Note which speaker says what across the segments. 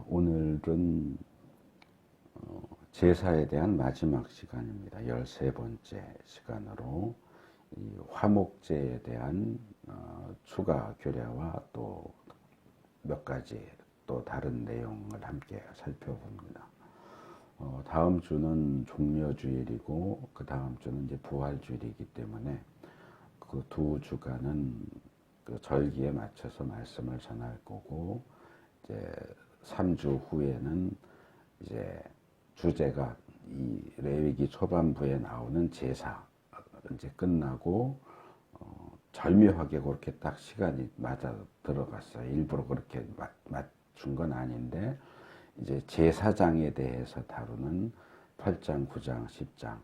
Speaker 1: 오늘은 제사에 대한 마지막 시간입니다. 13번째 시간으로 이 화목제에 대한 추가 규례와 또 몇 가지 또 다른 내용을 함께 살펴봅니다. 다음 주는 종려주일이고 그 다음 주는 이제 부활주일이기 때문에 그 두 주간은 그 절기에 맞춰서 말씀을 전할 거고, 이제 3주 후에는 이제 주제가 이 레위기 초반부에 나오는 제사 이제 끝나고 절묘하게 그렇게 딱 시간이 맞아 들어갔어요. 일부러 그렇게 맞춘 건 아닌데, 이제 제사장에 대해서 다루는 8장, 9장, 10장,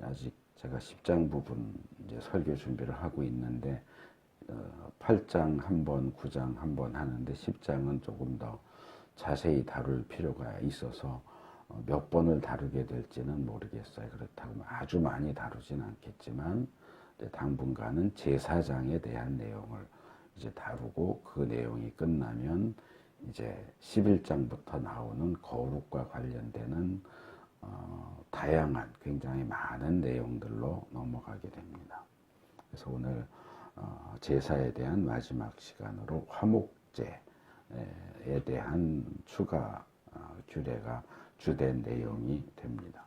Speaker 1: 아직 제가 10장 부분 이제 설교 준비를 하고 있는데 8장 한 번, 9장 한 번 하는데 10장은 조금 더 자세히 다룰 필요가 있어서 몇 번을 다루게 될지는 모르겠어요. 그렇다고 아주 많이 다루진 않겠지만 당분간은 제사장에 대한 내용을 이제 다루고, 그 내용이 끝나면 이제 11장부터 나오는 거룩과 관련되는 다양한 굉장히 많은 내용들로 넘어가게 됩니다. 그래서 오늘 제사에 대한 마지막 시간으로 화목제에 대한 추가 규례가 주된 내용이 됩니다.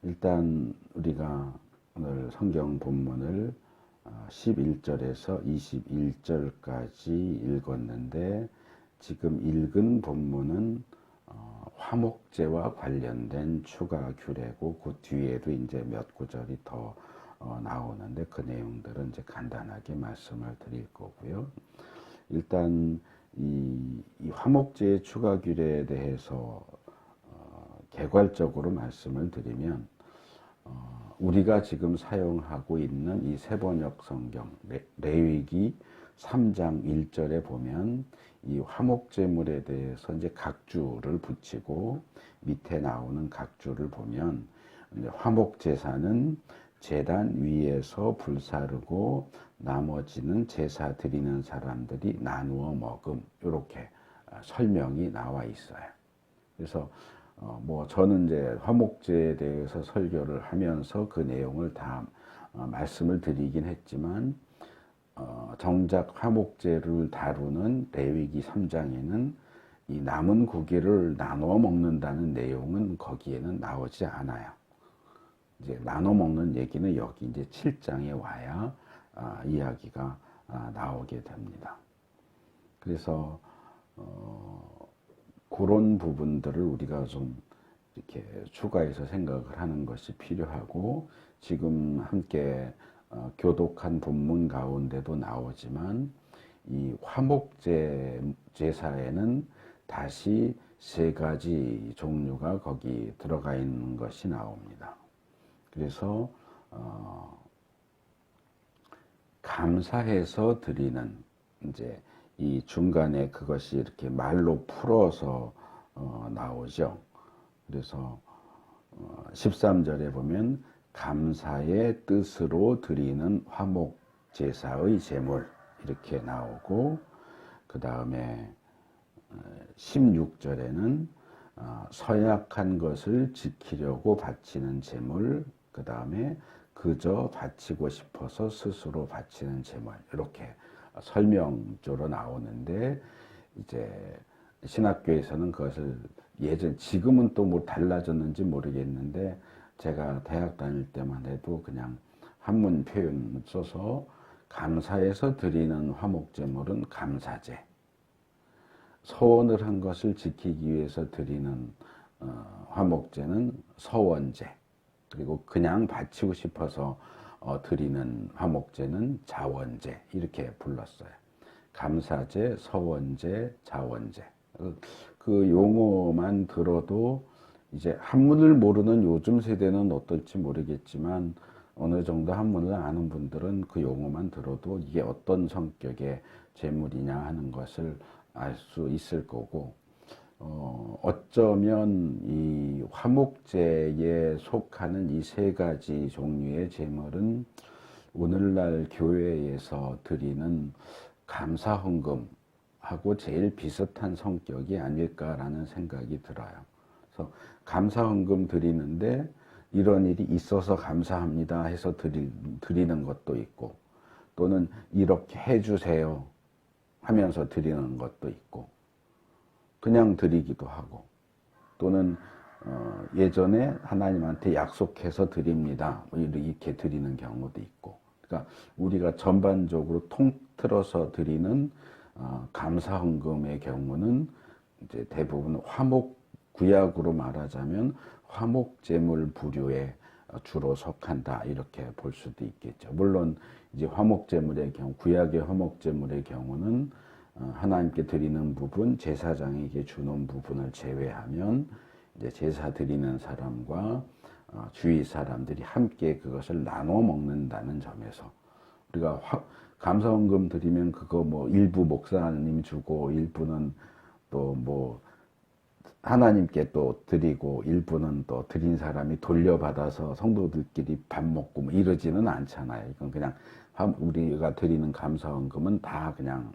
Speaker 1: 일단 우리가 오늘 성경 본문을 11절에서 21절까지 읽었는데, 지금 읽은 본문은 화목제와 관련된 추가 규례고, 그 뒤에도 이제 몇 구절이 더 나오는데 그 내용들은 이제 간단하게 말씀을 드릴 거고요. 일단 이 화목제의 추가 규례에 대해서 개괄적으로 말씀을 드리면, 우리가 지금 사용하고 있는 이 세번역 성경 레위기 3장 1절에 보면 이 화목제물에 대해서 이제 각주를 붙이고, 밑에 나오는 각주를 보면 화목제사는 제단 위에서 불사르고 나머지는 제사 드리는 사람들이 나누어 먹음, 이렇게 설명이 나와 있어요. 그래서 저는 이제 화목제에 대해서 설교를 하면서 그 내용을 다 말씀을 드리긴 했지만, 정작 화목제를 다루는 레위기 3장에는 이 남은 고기를 나눠 먹는다는 내용은 거기에는 나오지 않아요. 이제 나눠 먹는 얘기는 여기 이제 7장에 와야 이야기가 나오게 됩니다. 그래서 그런 부분들을 우리가 좀 이렇게 추가해서 생각을 하는 것이 필요하고, 지금 함께 교독한 본문 가운데도 나오지만 이 화목제 제사에는 다시 세 가지 종류가 거기 들어가 있는 것이 나옵니다. 그래서 감사해서 드리는, 이제 이 중간에 그것이 이렇게 말로 풀어서 나오죠. 그래서 13절에 보면 감사의 뜻으로 드리는 화목 제사의 제물, 이렇게 나오고, 그 다음에 16절에는 서약한 것을 지키려고 바치는 제물, 그 다음에 그저 바치고 싶어서 스스로 바치는 제물, 이렇게 설명조로 나오는데, 이제 신학교에서는 그것을 지금은 또 뭐 달라졌는지 모르겠는데, 제가 대학 다닐 때만 해도 그냥 한문 표현 써서 감사해서 드리는 화목제물은 감사제, 서원을 한 것을 지키기 위해서 드리는 화목제는 서원제, 그리고 그냥 바치고 싶어서 드리는 화목제는 자원제, 이렇게 불렀어요. 감사제, 서원제, 자원제. 그 용어만 들어도 이제 한문을 모르는 요즘 세대는 어떨지 모르겠지만, 어느 정도 한문을 아는 분들은 그 용어만 들어도 이게 어떤 성격의 제물이냐 하는 것을 알 수 있을 거고, 어쩌면 이 화목제에 속하는 이 세 가지 종류의 제물은 오늘날 교회에서 드리는 감사헌금 하고 제일 비슷한 성격이 아닐까라는 생각이 들어요. 그래서 감사헌금 드리는데 이런 일이 있어서 감사합니다 해서 드리는 것도 있고, 또는 이렇게 해주세요 하면서 드리는 것도 있고, 그냥 드리기도 하고, 또는 예전에 하나님한테 약속해서 드립니다 이렇게 드리는 경우도 있고. 그러니까 우리가 전반적으로 통틀어서 드리는 감사헌금의 경우는 이제 대부분 구약으로 말하자면 화목제물 부류에 주로 속한다 이렇게 볼 수도 있겠죠. 물론 이제 화목제물의 경우, 구약의 화목제물의 경우는 하나님께 드리는 부분, 제사장에게 주는 부분을 제외하면 이제 제사 드리는 사람과 주위 사람들이 함께 그것을 나눠 먹는다는 점에서, 우리가 감사헌금 드리면 그거 뭐 일부 목사님 주고 일부는 또 뭐 하나님께 또 드리고 일부는 또 드린 사람이 돌려받아서 성도들끼리 밥 먹고 뭐 이러지는 않잖아요. 이건 그냥 우리가 드리는 감사헌금은 다 그냥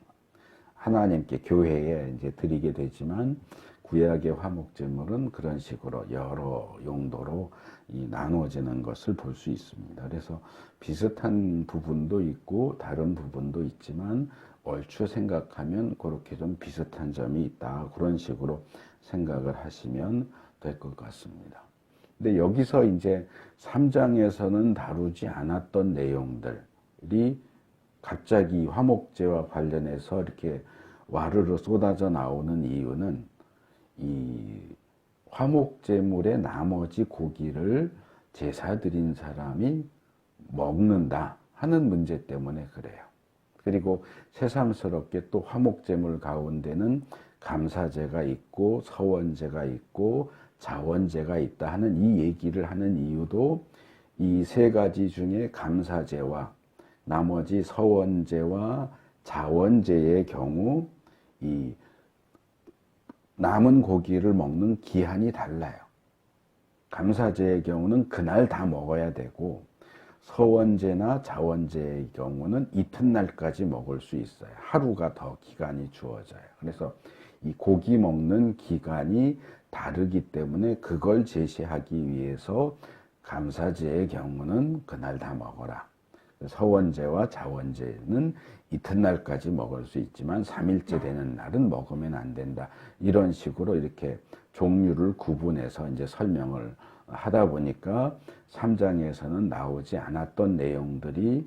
Speaker 1: 하나님께 교회에 이제 드리게 되지만, 구약의 화목제물은 그런 식으로 여러 용도로 나누어지는 것을 볼 수 있습니다. 그래서 비슷한 부분도 있고 다른 부분도 있지만 얼추 생각하면 그렇게 좀 비슷한 점이 있다, 그런 식으로 생각을 하시면 될 것 같습니다. 근데 여기서 이제 3장에서는 다루지 않았던 내용들이 갑자기 화목제와 관련해서 이렇게 와르르 쏟아져 나오는 이유는 이 화목제물의 나머지 고기를 제사 드린 사람이 먹는다 하는 문제 때문에 그래요. 그리고 새삼스럽게 또 화목제물 가운데는 감사제가 있고 서원제가 있고 자원제가 있다 하는 이 얘기를 하는 이유도, 이 세 가지 중에 감사제와 나머지 서원제와 자원제의 경우 이 남은 고기를 먹는 기한이 달라요. 감사제의 경우는 그날 다 먹어야 되고, 서원제나 자원제의 경우는 이튿날까지 먹을 수 있어요. 하루가 더 기간이 주어져요. 그래서 이 고기 먹는 기간이 다르기 때문에 그걸 제시하기 위해서 감사제의 경우는 그날 다 먹어라, 서원제와 자원제는 이튿날까지 먹을 수 있지만 3일째 되는 날은 먹으면 안 된다, 이런 식으로 이렇게 종류를 구분해서 이제 설명을 하다 보니까 3장에서는 나오지 않았던 내용들이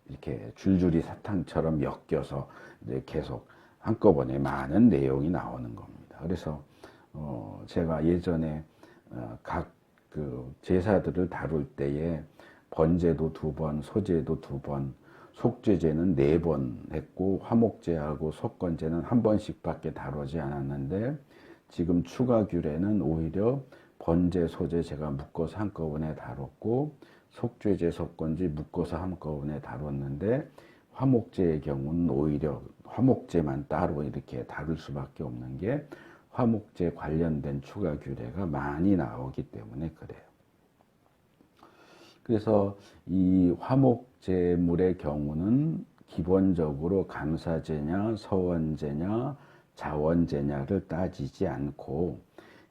Speaker 1: 이렇게 줄줄이 사탕처럼 엮여서 이제 계속 한꺼번에 많은 내용이 나오는 겁니다. 그래서 제가 예전에 각 그 제사들을 다룰 때에 번제도 2번, 소제도 2번, 속죄제는 4번 했고, 화목제하고 속건제는 1번씩밖에 다루지 않았는데, 지금 추가 규례는 오히려 번제, 소제 제가 묶어서 한꺼번에 다뤘고, 속죄제, 속건제 묶어서 한꺼번에 다뤘는데, 화목제의 경우는 오히려 화목제만 따로 이렇게 다룰 수밖에 없는 게, 화목제 관련된 추가 규례가 많이 나오기 때문에 그래요. 그래서 이 화목제물의 경우는 기본적으로 감사제냐 서원제냐 자원제냐를 따지지 않고,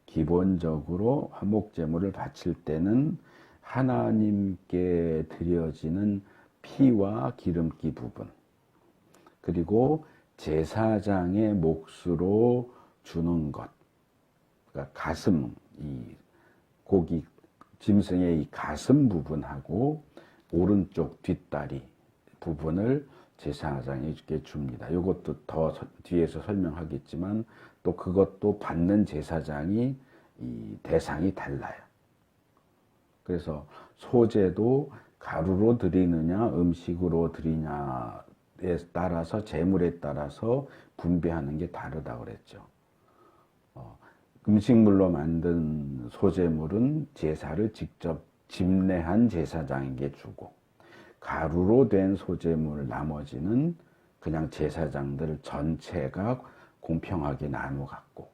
Speaker 1: 기본적으로 화목제물을 바칠 때는 하나님께 드려지는 피와 기름기 부분, 그리고 제사장의 몫으로 주는 것, 그러니까 가슴, 이 고기 짐승의 이 가슴 부분하고 오른쪽 뒷다리 부분을 제사장에게 줍니다. 이것도 더 뒤에서 설명하겠지만, 또 그것도 받는 제사장이 이 대상이 달라요. 그래서 소제도 가루로 드리느냐 음식으로 드리냐에 따라서, 제물에 따라서 분배하는 게 다르다고 그랬죠. 음식물로 만든 소제물은 제사를 직접 집례한 제사장에게 주고, 가루로 된 소제물 나머지는 그냥 제사장들 전체가 공평하게 나누어 갖고,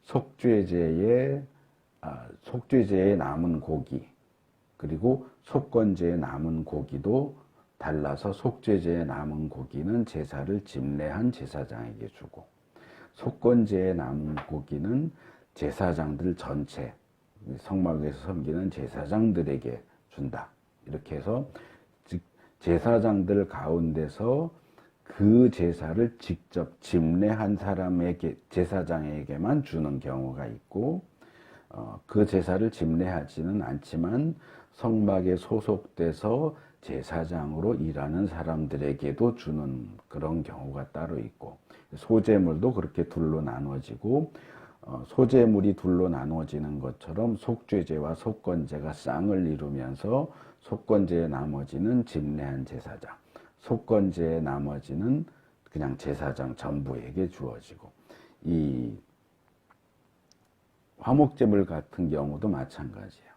Speaker 1: 속죄제에 남은 고기, 그리고 속건제에 남은 고기도 달라서 속죄제에 남은 고기는 제사를 집례한 제사장에게 주고, 속건제에 남은 고기는 제사장들 전체, 성막에서 섬기는 제사장들에게 준다. 이렇게 해서 즉 제사장들 가운데서 그 제사를 직접 집례한 사람에게, 제사장에게만 주는 경우가 있고, 그 제사를 집례하지는 않지만 성막에 소속돼서 제사장으로 일하는 사람들에게도 주는 그런 경우가 따로 있고, 소제물도 그렇게 둘로 나눠지고, 소제물이 둘로 나눠지는 것처럼 속죄제와 속건제가 쌍을 이루면서 속건제의 나머지는 집례한 제사장, 속건제의 나머지는 그냥 제사장 전부에게 주어지고, 이 화목제물 같은 경우도 마찬가지예요.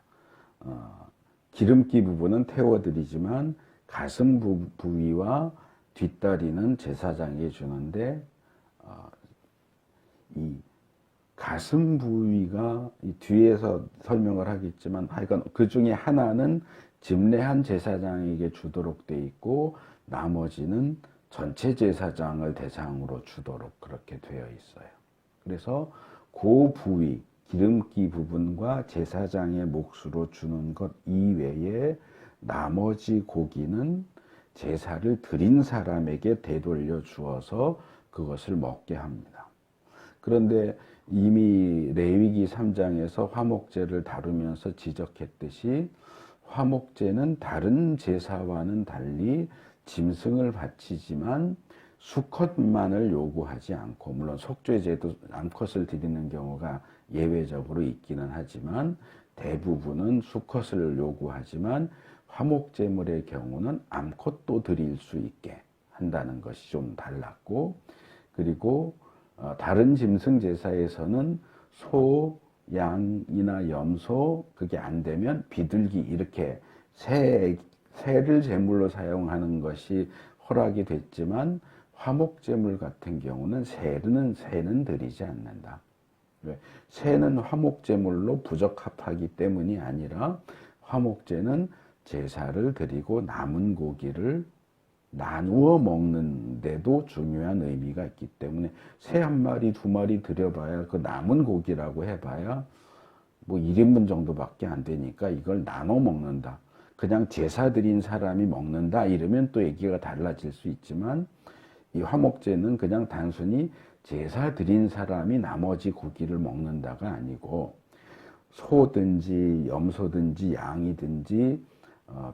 Speaker 1: 기름기 부분은 태워드리지만 가슴 부위와 뒷다리는 제사장에게 주는데, 이 가슴 부위가 뒤에서 설명을 하겠지만 하여간 그 중에 하나는 집례한 제사장에게 주도록 돼 있고, 나머지는 전체 제사장을 대상으로 주도록 그렇게 되어 있어요. 그래서 그 부위, 기름기 부분과 제사장의 몫으로 주는 것 이외에 나머지 고기는 제사를 드린 사람에게 되돌려 주어서 그것을 먹게 합니다. 그런데 이미 레위기 3장에서 화목제를 다루면서 지적했듯이 화목제는 다른 제사와는 달리 짐승을 바치지만 수컷만을 요구하지 않고, 물론 속죄제도 암컷을 드리는 경우가 예외적으로 있기는 하지만 대부분은 수컷을 요구하지만 화목제물의 경우는 암컷도 드릴 수 있게 한다는 것이 좀 달랐고, 그리고 다른 짐승 제사에서는 소, 양이나 염소, 그게 안 되면 비둘기, 이렇게 새를 제물로 사용하는 것이 허락이 됐지만 화목제물 같은 경우는 새는 드리지 않는다. 왜? 새는 화목제물로 부적합하기 때문이 아니라 화목제는 제사를 드리고 남은 고기를 나누어 먹는데도 중요한 의미가 있기 때문에 새 한 마리, 두 마리 드려봐야 그 남은 고기라고 해봐야 뭐 1인분 정도밖에 안 되니까 이걸 나눠 먹는다. 그냥 제사 드린 사람이 먹는다 이러면 또 얘기가 달라질 수 있지만, 이 화목제는 그냥 단순히 제사 드린 사람이 나머지 고기를 먹는다가 아니고 소든지 염소든지 양이든지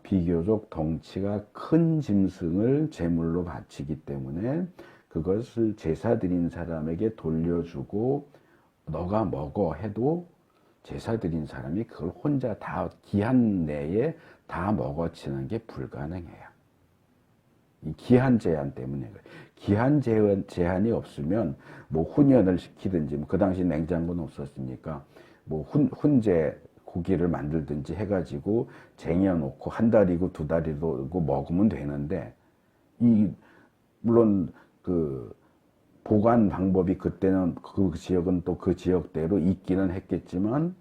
Speaker 1: 비교적 덩치가 큰 짐승을 제물로 바치기 때문에 그것을 제사 드린 사람에게 돌려주고 너가 먹어 해도 제사 드린 사람이 그걸 혼자 다 기한 내에 다 먹어치는 게 불가능해요. 이 기한 제한 때문에 그래요. 기한 제한이 없으면 뭐 훈연을 시키든지, 뭐 그 당시 냉장고는 없었으니까 뭐 훈제 고기를 만들든지 해가지고 쟁여놓고 한 달이고 두 달이고 먹으면 되는데, 물론 그 보관 방법이 그때는 그 지역은 또 그 지역대로 있기는 했겠지만,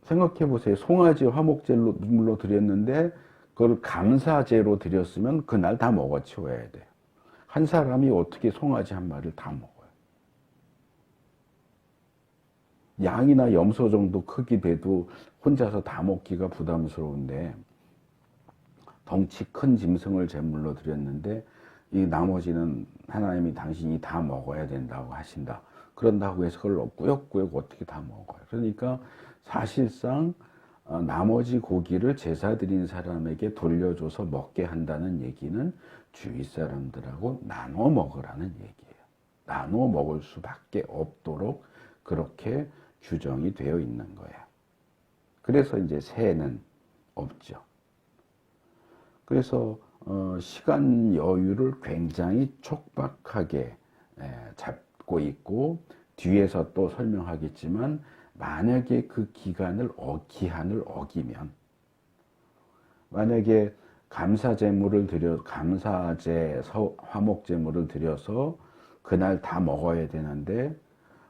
Speaker 1: 생각해 보세요. 송아지 화목제물로 드렸는데 그걸 감사제로 드렸으면 그날 다 먹어치워야 돼요. 한 사람이 어떻게 송아지 한 마리를 다 먹어요? 양이나 염소 정도 크기 돼도 혼자서 다 먹기가 부담스러운데, 덩치 큰 짐승을 제물로 드렸는데 이 나머지는 하나님이 당신이 다 먹어야 된다고 하신다. 그런다고 해서 그걸 꾸역꾸역 어떻게 다 먹어요? 그러니까 사실상 나머지 고기를 제사 드린 사람에게 돌려줘서 먹게 한다는 얘기는 주위 사람들하고 나눠 먹으라는 얘기예요. 나눠 먹을 수밖에 없도록 그렇게 규정이 되어 있는 거예요. 그래서 이제 새는 없죠. 그래서 시간 여유를 굉장히 촉박하게 잡고 있고, 뒤에서 또 설명하겠지만 만약에 그 기한을 어기면, 만약에 감사제물을 화목제물을 드려서 그날 다 먹어야 되는데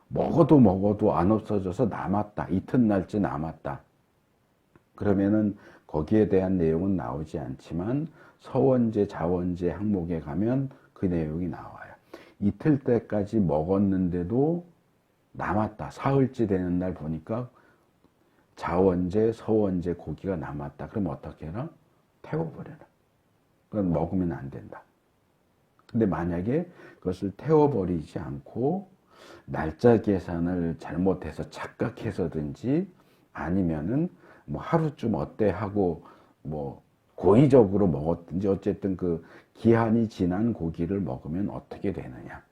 Speaker 1: 먹어도 안 없어져서 남았다, 이튿날째 남았다, 그러면은 거기에 대한 내용은 나오지 않지만 서원제, 자원제 항목에 가면 그 내용이 나와요. 이틀 때까지 먹었는데도 남았다. 사흘째 되는 날 보니까 자원제, 서원제 고기가 남았다. 그럼 어떻게 해라? 태워버려라. 그건 먹으면 안 된다. 근데 만약에 그것을 태워버리지 않고 날짜 계산을 잘못해서 착각해서든지 아니면은 뭐 하루쯤 어때 하고 뭐 고의적으로 먹었든지 어쨌든 그 기한이 지난 고기를 먹으면 어떻게 되느냐.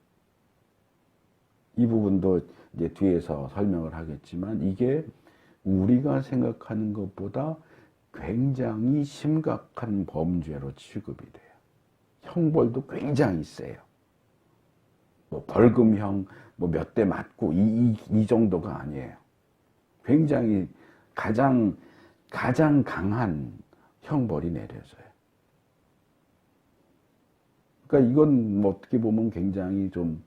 Speaker 1: 이 부분도 이제 뒤에서 설명을 하겠지만 이게 우리가 생각하는 것보다 굉장히 심각한 범죄로 취급이 돼요. 형벌도 굉장히 세요. 뭐 벌금형 뭐 몇 대 맞고 이 정도가 아니에요. 굉장히 가장 강한 형벌이 내려져요. 그러니까 이건 뭐 어떻게 보면 굉장히 좀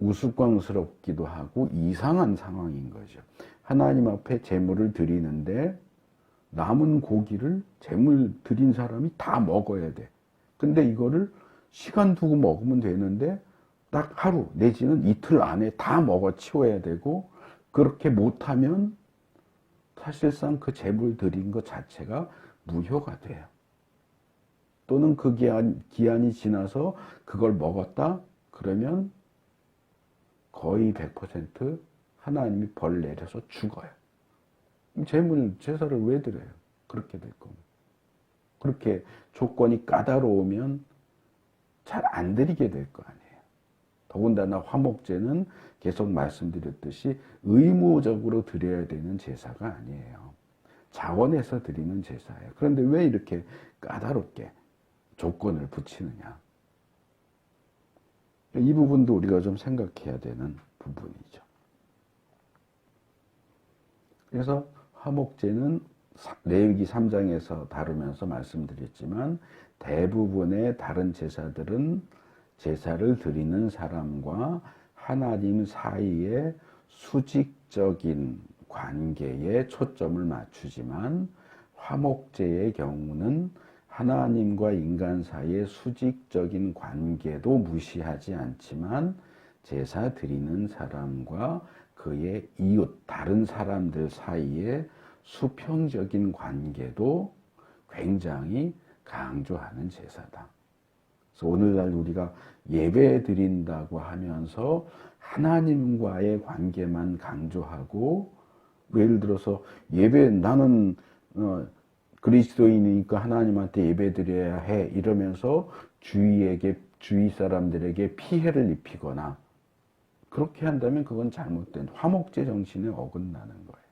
Speaker 1: 우스꽝스럽기도 하고 이상한 상황인 거죠. 하나님 앞에 제물을 드리는데 남은 고기를 제물 드린 사람이 다 먹어야 돼. 근데 이거를 시간 두고 먹으면 되는데 딱 하루 내지는 이틀 안에 다 먹어 치워야 되고 그렇게 못하면 사실상 그 제물 드린 것 자체가 무효가 돼요. 또는 그 기한이 지나서 그걸 먹었다? 그러면 거의 100% 하나님이 벌 내려서 죽어요. 제사를 왜 드려요? 그렇게 될 거면. 그렇게 조건이 까다로우면 잘 안 드리게 될 거 아니에요. 더군다나 화목제는 계속 말씀드렸듯이 의무적으로 드려야 되는 제사가 아니에요. 자원해서 드리는 제사예요. 그런데 왜 이렇게 까다롭게 조건을 붙이느냐. 이 부분도 우리가 좀 생각해야 되는 부분이죠. 그래서 화목제는 레위기 3장에서 다루면서 말씀드렸지만 대부분의 다른 제사들은 제사를 드리는 사람과 하나님 사이의 수직적인 관계에 초점을 맞추지만 화목제의 경우는 하나님과 인간 사이의 수직적인 관계도 무시하지 않지만 제사 드리는 사람과 그의 이웃, 다른 사람들 사이의 수평적인 관계도 굉장히 강조하는 제사다. 그래서 오늘날 우리가 예배 드린다고 하면서 하나님과의 관계만 강조하고 예를 들어서 예배 나는 그리스도인이니까 하나님한테 예배 드려야 해 이러면서 주위 사람들에게 피해를 입히거나 그렇게 한다면 그건 잘못된 화목제 정신에 어긋나는 거예요.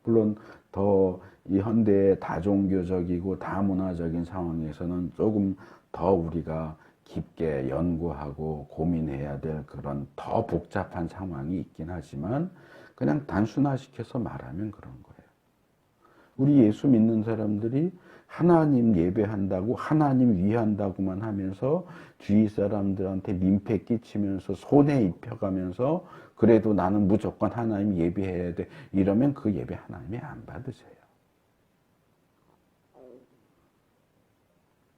Speaker 1: 물론 더 이 현대의 다종교적이고 다문화적인 상황에서는 조금 더 우리가 깊게 연구하고 고민해야 될 그런 더 복잡한 상황이 있긴 하지만 그냥 단순화시켜서 말하면 그런 거예요. 우리 예수 믿는 사람들이 하나님 예배한다고 하나님 위한다고만 하면서 주위 사람들한테 민폐 끼치면서 손해 입혀가면서 그래도 나는 무조건 하나님 예배해야 돼 이러면 그 예배 하나님이 안 받으세요.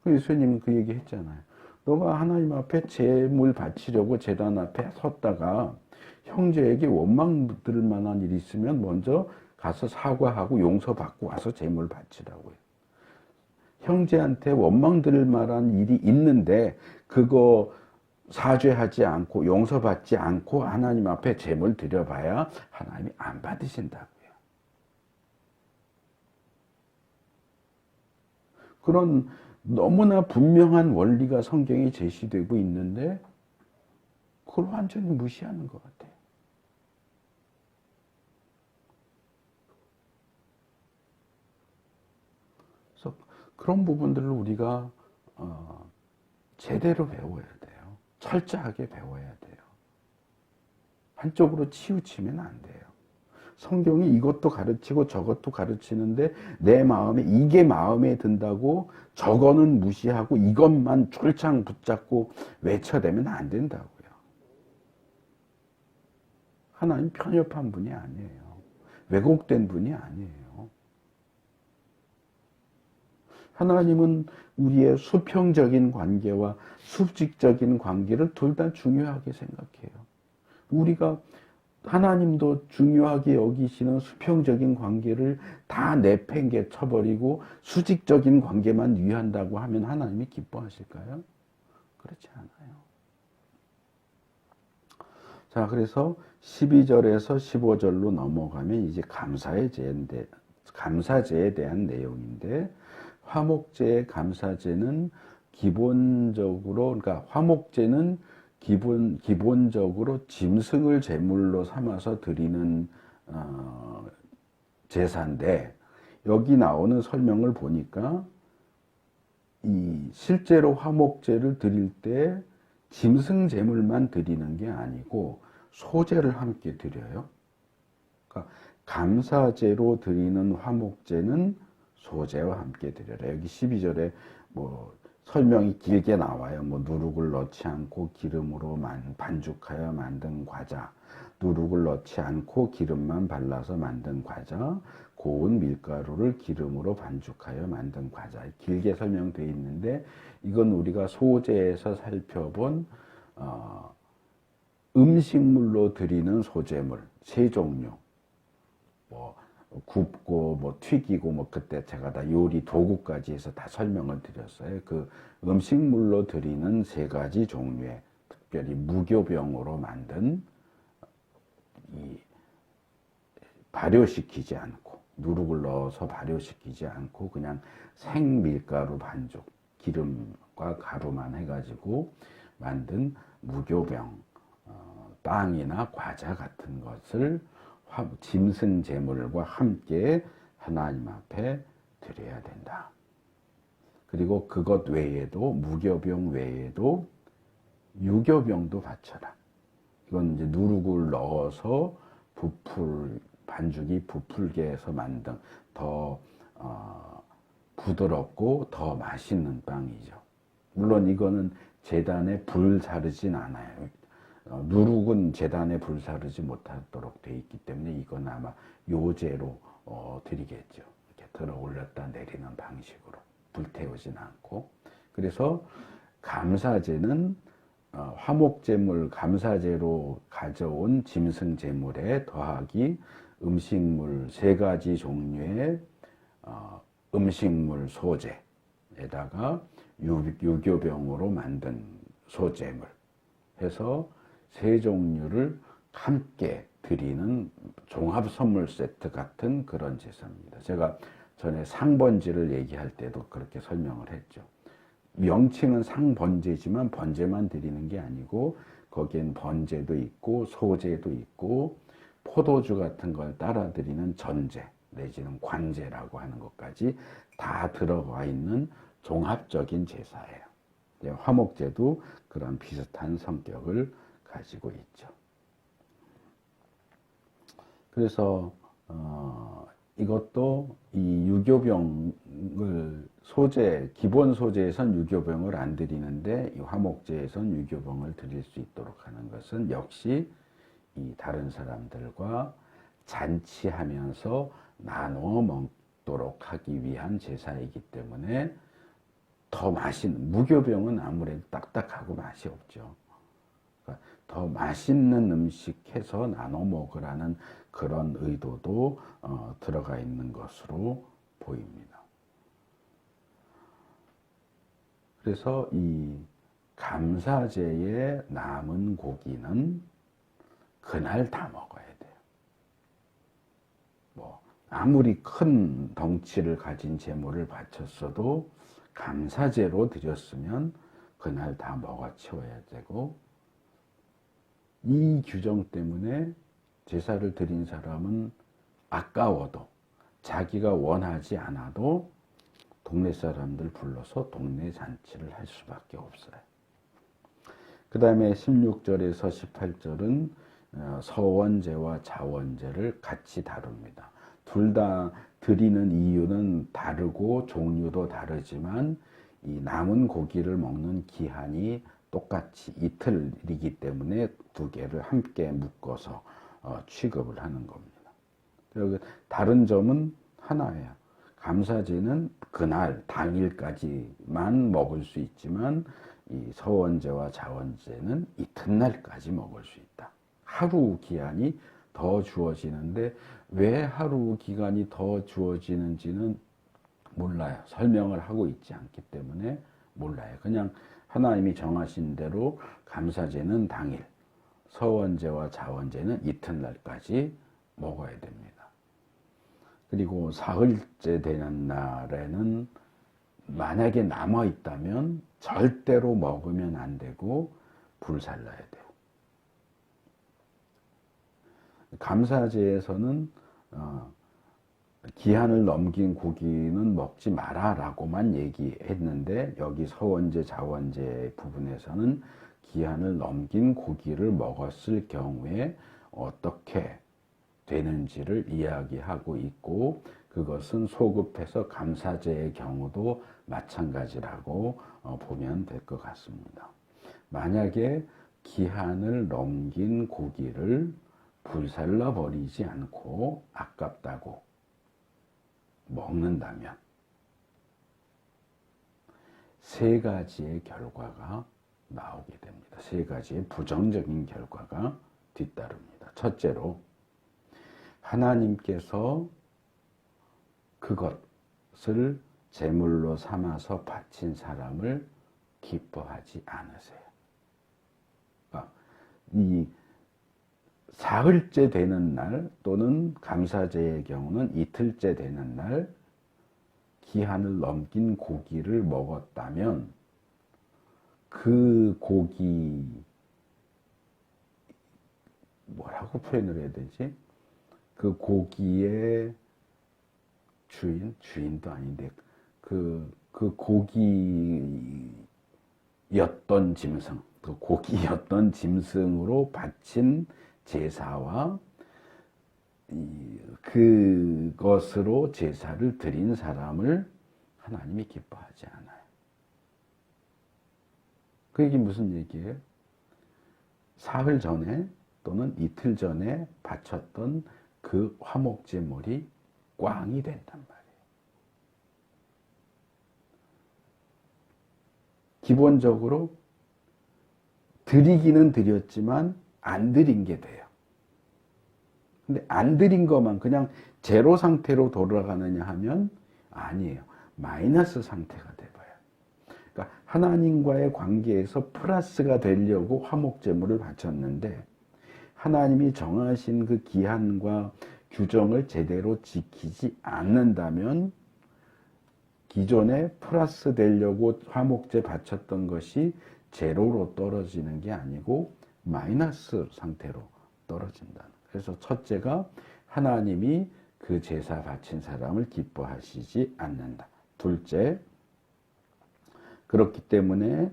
Speaker 1: 예수님은 그 얘기 했잖아요. 너가 하나님 앞에 제물 바치려고 제단 앞에 섰다가 형제에게 원망 들을 만한 일이 있으면 먼저 가서 사과하고 용서받고 와서 제물 바치라고요. 형제한테 원망 들을 만한 일이 있는데 그거 사죄하지 않고 용서받지 않고 하나님 앞에 제물 드려봐야 하나님이 안 받으신다고요. 그런 너무나 분명한 원리가 성경에 제시되고 있는데 그걸 완전히 무시하는 것 같아요. 그래서 그런 부분들을 우리가 제대로 배워야 돼요. 철저하게 배워야 돼요. 한쪽으로 치우치면 안 돼요. 성경이 이것도 가르치고 저것도 가르치는데 내 마음에 이게 마음에 든다고 저거는 무시하고 이것만 출창 붙잡고 외쳐대면 안 된다고요. 하나님 편협한 분이 아니에요. 왜곡된 분이 아니에요. 하나님은 우리의 수평적인 관계와 수직적인 관계를 둘 다 중요하게 생각해요. 우리가 하나님도 중요하게 여기시는 수평적인 관계를 다 내팽개 쳐버리고 수직적인 관계만 위한다고 하면 하나님이 기뻐하실까요? 그렇지 않아요. 자, 그래서 12절에서 15절로 넘어가면 이제 감사제에 대한 내용인데, 화목제, 감사제는 기본적으로, 그러니까 화목제는 기본적으로 짐승을 제물로 삼아서 드리는 제사인데, 여기 나오는 설명을 보니까 이 실제로 화목제를 드릴 때 짐승 제물만 드리는 게 아니고 소제를 함께 드려요. 그러니까 감사제로 드리는 화목제는 소제와 함께 드려라. 여기 12절에 뭐 설명이 길게 나와요. 뭐 누룩을 넣지 않고 기름으로 반죽하여 만든 과자, 누룩을 넣지 않고 기름만 발라서 만든 과자, 고운 밀가루를 기름으로 반죽하여 만든 과자. 길게 설명되어 있는데, 이건 우리가 소제에서 살펴본 음식물로 드리는 소제물 세 종류, 뭐 굽고 뭐 튀기고 뭐 그때 제가 다 요리 도구까지 해서 다 설명을 드렸어요. 그 음식물로 드리는 세 가지 종류의, 특별히 무교병으로 만든, 이 발효시키지 않고 누룩을 넣어서 발효시키지 않고 그냥 생밀가루 반죽, 기름과 가루만 해가지고 만든 무교병, 빵이나 과자 같은 것을 짐승 제물과 함께 하나님 앞에 드려야 된다. 그리고 그것 외에도, 무교병 외에도 유교병도 바쳐라. 이건 이제 누룩을 넣어서 반죽이 부풀게 해서 만든 더 부드럽고 더 맛있는 빵이죠. 물론 이거는 제단에 불 사르진 않아요. 누룩은 제단에 불 사르지 못하도록 되어 있기 때문에 이건 아마 요제로 드리겠죠. 이렇게 들어 올렸다 내리는 방식으로 불태우진 않고. 그래서 감사제는 화목제물, 감사제로 가져온 짐승 제물에 더하기 음식물 세 가지 종류의 음식물 소제에다가 유교병으로 만든 소제물 해서 세 종류를 함께 드리는 종합 선물 세트 같은 그런 제사입니다. 제가 전에 상번제를 얘기할 때도 그렇게 설명을 했죠. 명칭은 상번제지만 번제만 드리는 게 아니고 거기엔 번제도 있고 소제도 있고 포도주 같은 걸 따라 드리는 전제 내지는 관제라고 하는 것까지 다 들어가 있는 종합적인 제사예요. 화목제도 그런 비슷한 성격을 가지고 있죠. 그래서 이것도 이 유교병을 기본 소제에선 유교병을 안 드리는데 이 화목제에선 유교병을 드릴 수 있도록 하는 것은 역시 이 다른 사람들과 잔치하면서 나누어 먹도록 하기 위한 제사이기 때문에 더 맛있는, 무교병은 아무래도 딱딱하고 맛이 없죠. 그러니까 더 맛있는 음식 해서 나눠 먹으라는 그런 의도도 들어가 있는 것으로 보입니다. 그래서 이 감사제의 남은 고기는 그날 다 먹어야 돼요. 뭐 아무리 큰 덩치를 가진 제물을 바쳤어도 감사제로 드렸으면 그날 다 먹어 치워야 되고, 이 규정 때문에 제사를 드린 사람은 아까워도 자기가 원하지 않아도 동네 사람들 불러서 동네 잔치를 할 수밖에 없어요. 그 다음에 16절에서 18절은 서원제와 자원제를 같이 다룹니다. 둘 다 드리는 이유는 다르고 종류도 다르지만 이 남은 고기를 먹는 기한이 똑같이 이틀이기 때문에 두 개를 함께 묶어서 취급을 하는 겁니다. 그리고 다른 점은 하나예요. 감사제는 그날 당일까지만 먹을 수 있지만 이 서원제와 자원제는 이튿날까지 먹을 수 있다. 하루 기한이 더 주어지는데 왜 하루 기간이 더 주어지는지는 몰라요. 설명을 하고 있지 않기 때문에 몰라요. 그냥 하나님이 정하신 대로 감사제는 당일, 서원제와 자원제는 이튿날까지 먹어야 됩니다. 그리고 사흘째 되는 날에는 만약에 남아있다면 절대로 먹으면 안 되고 불살라야 돼요. 감사제에서는 기한을 넘긴 고기는 먹지 마라 라고만 얘기했는데 여기 서원제, 자원제 부분에서는 기한을 넘긴 고기를 먹었을 경우에 어떻게 되는지를 이야기하고 있고 그것은 소급해서 감사제의 경우도 마찬가지라고 보면 될 것 같습니다. 만약에 기한을 넘긴 고기를 불살라 버리지 않고 아깝다고 먹는다면 세 가지의 결과가 나오게 됩니다. 세 가지의 부정적인 결과가 뒤따릅니다. 첫째로 하나님께서 그것을 제물로 삼아서 바친 사람을 기뻐하지 않으세요. 이 사흘째 되는 날 또는 감사제의 경우는 이틀째 되는 날 기한을 넘긴 고기를 먹었다면 그 고기 뭐라고 표현을 해야 되지? 그 고기의 주인도 아닌데 그 고기였던 짐승, 그 고기였던 짐승으로 바친 제사와 그것으로 제사를 드린 사람을 하나님이 기뻐하지 않아요. 그 얘기 무슨 얘기예요? 사흘 전에 또는 이틀 전에 바쳤던 그 화목제물이 꽝이 된단 말이에요. 기본적으로 드리기는 드렸지만 안 드린 게 돼요. 근데 안 드린 것만 그냥 제로 상태로 돌아가느냐 하면 아니에요. 마이너스 상태가 돼버려요. 그러니까 하나님과의 관계에서 플러스가 되려고 화목제물을 바쳤는데 하나님이 정하신 그 기한과 규정을 제대로 지키지 않는다면 기존에 플러스 되려고 화목제 바쳤던 것이 제로로 떨어지는 게 아니고 마이너스 상태로 떨어진다는. 그래서 첫째가 하나님이 그 제사 바친 사람을 기뻐하시지 않는다. 둘째, 그렇기 때문에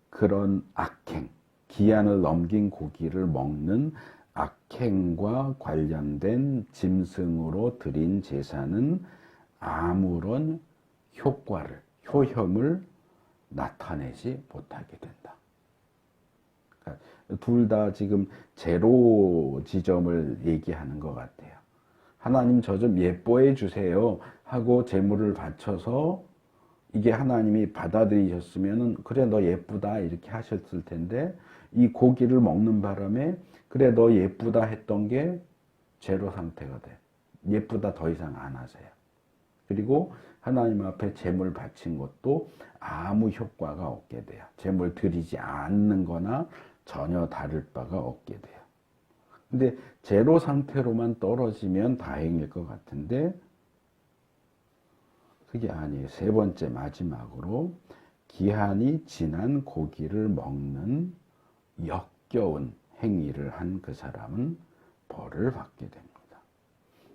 Speaker 1: 그런 악행, 기한을 넘긴 고기를 먹는 악행과 관련된 짐승으로 드린 제사는 아무런 효험을 나타내지 못하게 된다. 둘 다 지금 제로 지점을 얘기하는 것 같아요. 하나님 저 좀 예뻐해 주세요 하고 제물을 바쳐서 이게 하나님이 받아들이셨으면 그래 너 예쁘다 이렇게 하셨을 텐데 이 고기를 먹는 바람에 그래 너 예쁘다 했던 게 제로 상태가 돼. 예쁘다 더 이상 안 하세요. 그리고 하나님 앞에 제물 바친 것도 아무 효과가 없게 돼요. 제물 드리지 않는 거나 전혀 다를 바가 없게 돼요. 근데 제로 상태로만 떨어지면 다행일 것 같은데 그게 아니에요. 세 번째 마지막으로 기한이 지난 고기를 먹는 역겨운 행위를 한 그 사람은 벌을 받게 됩니다.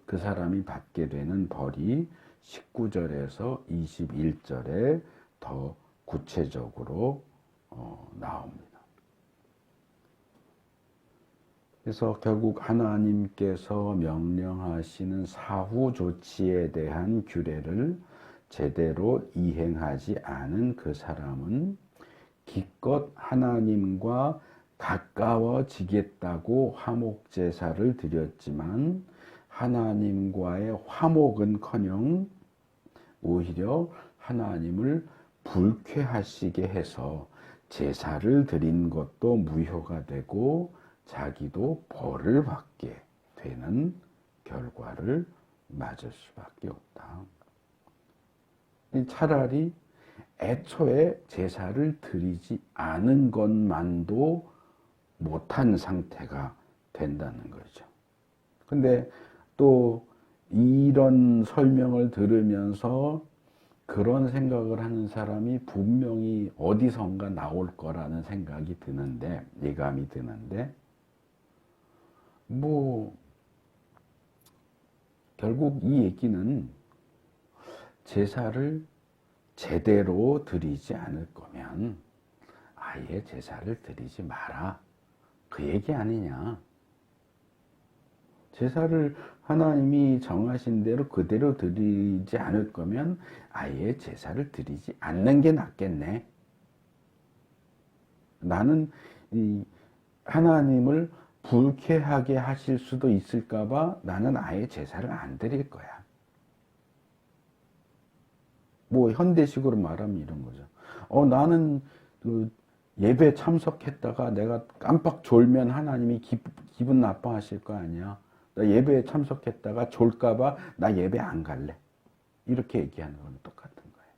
Speaker 1: 그 사람이 받게 되는 벌이 19절에서 21절에 더 구체적으로 나옵니다. 그래서 결국 하나님께서 명령하시는 사후 조치에 대한 규례를 제대로 이행하지 않은 그 사람은 기껏 하나님과 가까워지겠다고 화목제사를 드렸지만 하나님과의 화목은커녕 오히려 하나님을 불쾌하시게 해서 제사를 드린 것도 무효가 되고 자기도 벌을 받게 되는 결과를 맞을 수밖에 없다. 차라리 애초에 제사를 드리지 않은 것만도 못한 상태가 된다는 거죠. 근데 또 이런 설명을 들으면서 그런 생각을 하는 사람이 분명히 어디선가 나올 거라는 생각이 드는데, 예감이 드는데, 결국 이 얘기는 제사를 제대로 드리지 않을 거면 아예 제사를 드리지 마라. 그 얘기 아니냐. 제사를 하나님이 정하신 대로 그대로 드리지 않을 거면 아예 제사를 드리지 않는 게 낫겠네. 나는 이 하나님을 불쾌하게 하실 수도 있을까봐 나는 아예 제사를 안 드릴 거야. 현대식으로 말하면 이런 거죠. 나는 그 예배 참석했다가 내가 깜빡 졸면 하나님이 기분 나빠하실 거 아니야. 나 예배에 참석했다가 졸까봐 나 예배 안 갈래. 이렇게 얘기하는 건 똑같은 거예요.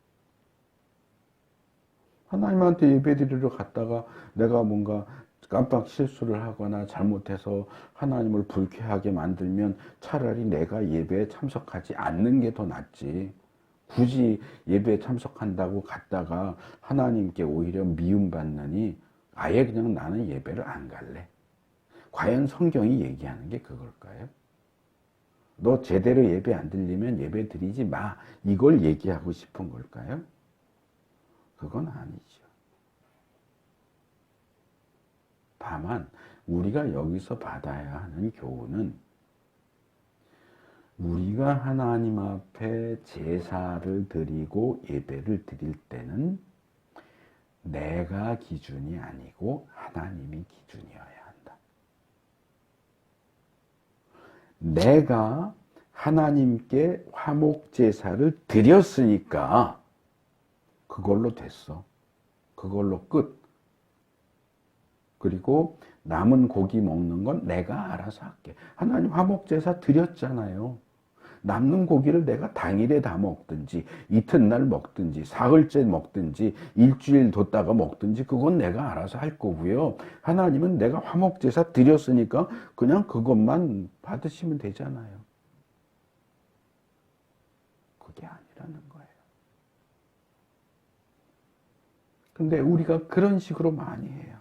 Speaker 1: 하나님한테 예배 드리러 갔다가 내가 뭔가 깜빡 실수를 하거나 잘못해서 하나님을 불쾌하게 만들면 차라리 내가 예배에 참석하지 않는 게 더 낫지. 굳이 예배에 참석한다고 갔다가 하나님께 오히려 미움받느니 아예 그냥 나는 예배를 안 갈래. 과연 성경이 얘기하는 게 그걸까요? 너 제대로 예배 안 드리면 예배 드리지 마. 이걸 얘기하고 싶은 걸까요? 그건 아니죠. 다만 우리가 여기서 받아야 하는 교훈은 우리가 하나님 앞에 제사를 드리고 예배를 드릴 때는 내가 기준이 아니고 하나님이 기준이어야 한다. 내가 하나님께 화목제사를 드렸으니까 그걸로 됐어. 그걸로 끝. 그리고 남은 고기 먹는 건 내가 알아서 할게. 하나님 화목제사 드렸잖아요. 남는 고기를 내가 당일에 다 먹든지 이튿날 먹든지 사흘째 먹든지 일주일 뒀다가 먹든지 그건 내가 알아서 할 거고요. 하나님은 내가 화목제사 드렸으니까 그냥 그것만 받으시면 되잖아요. 그게 아니라는 거예요. 근데 우리가 그런 식으로 많이 해요.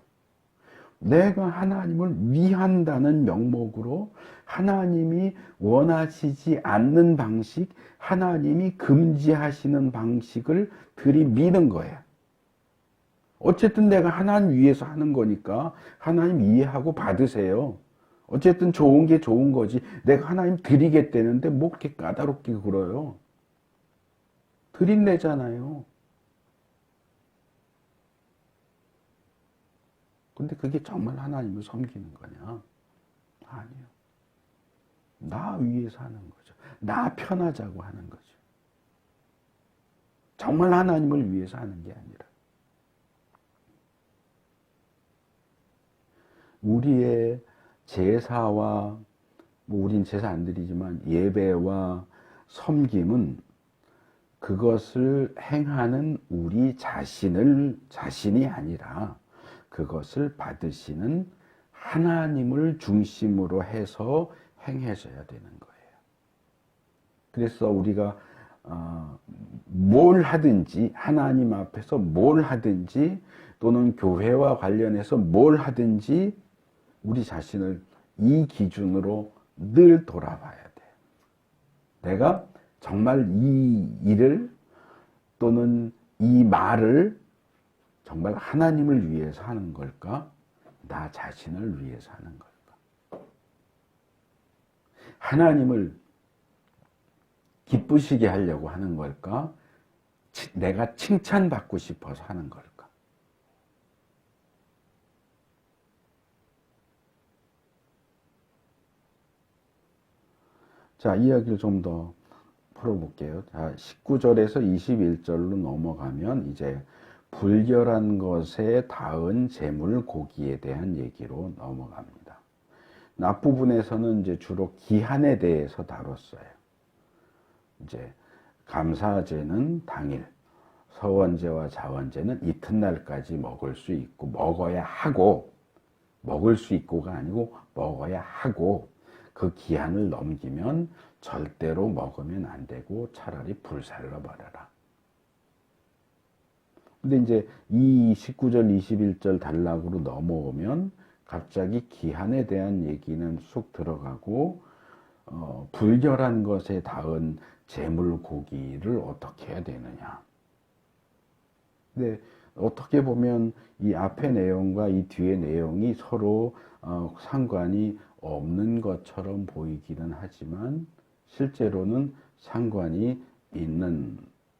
Speaker 1: 내가 하나님을 위한다는 명목으로 하나님이 원하시지 않는 방식, 하나님이 금지하시는 방식을 들이미는 거예요. 어쨌든 내가 하나님 위해서 하는 거니까 하나님 이해하고 받으세요. 어쨌든 좋은 게 좋은 거지. 내가 하나님 드리겠다는데 뭐 그렇게 까다롭게 굴어요. 드린대잖아요. 근데 그게 정말 하나님을 섬기는 거냐? 아니요. 나 위해서 하는 거죠. 나 편하자고 하는 거죠. 정말 하나님을 위해서 하는 게 아니라. 우리의 제사와, 우린 제사 안 드리지만 예배와 섬김은 그것을 행하는 우리 자신이 아니라 그것을 받으시는 하나님을 중심으로 해서 행해져야 되는 거예요. 그래서 우리가 뭘 하든지 하나님 앞에서 뭘 하든지 또는 교회와 관련해서 뭘 하든지 우리 자신을 이 기준으로 늘 돌아봐야 돼요. 내가 정말 이 일을 또는 이 말을 정말 하나님을 위해서 하는 걸까? 나 자신을 위해서 하는 걸까? 하나님을 기쁘시게 하려고 하는 걸까? 내가 칭찬받고 싶어서 하는 걸까? 자, 이야기를 좀 더 풀어볼게요. 자, 19절에서 21절로 넘어가면 이제 불결한 것에 닿은 재물 고기에 대한 얘기로 넘어갑니다. 앞부분에서는 이제 주로 기한에 대해서 다뤘어요. 이제 감사제는 당일, 서원제와 자원제는 이튿날까지 먹을 수 있고 먹어야 하고, 먹을 수 있고가 아니고 먹어야 하고, 그 기한을 넘기면 절대로 먹으면 안 되고 차라리 불살라 버려라. 근데 이제 이 19절, 21절 단락으로 넘어오면 갑자기 기한에 대한 얘기는 쑥 들어가고 불결한 것에 닿은 재물 고기를 어떻게 해야 되느냐. 근데 어떻게 보면 이 앞의 내용과 이 뒤의 내용이 서로 상관이 없는 것처럼 보이기는 하지만 실제로는 상관이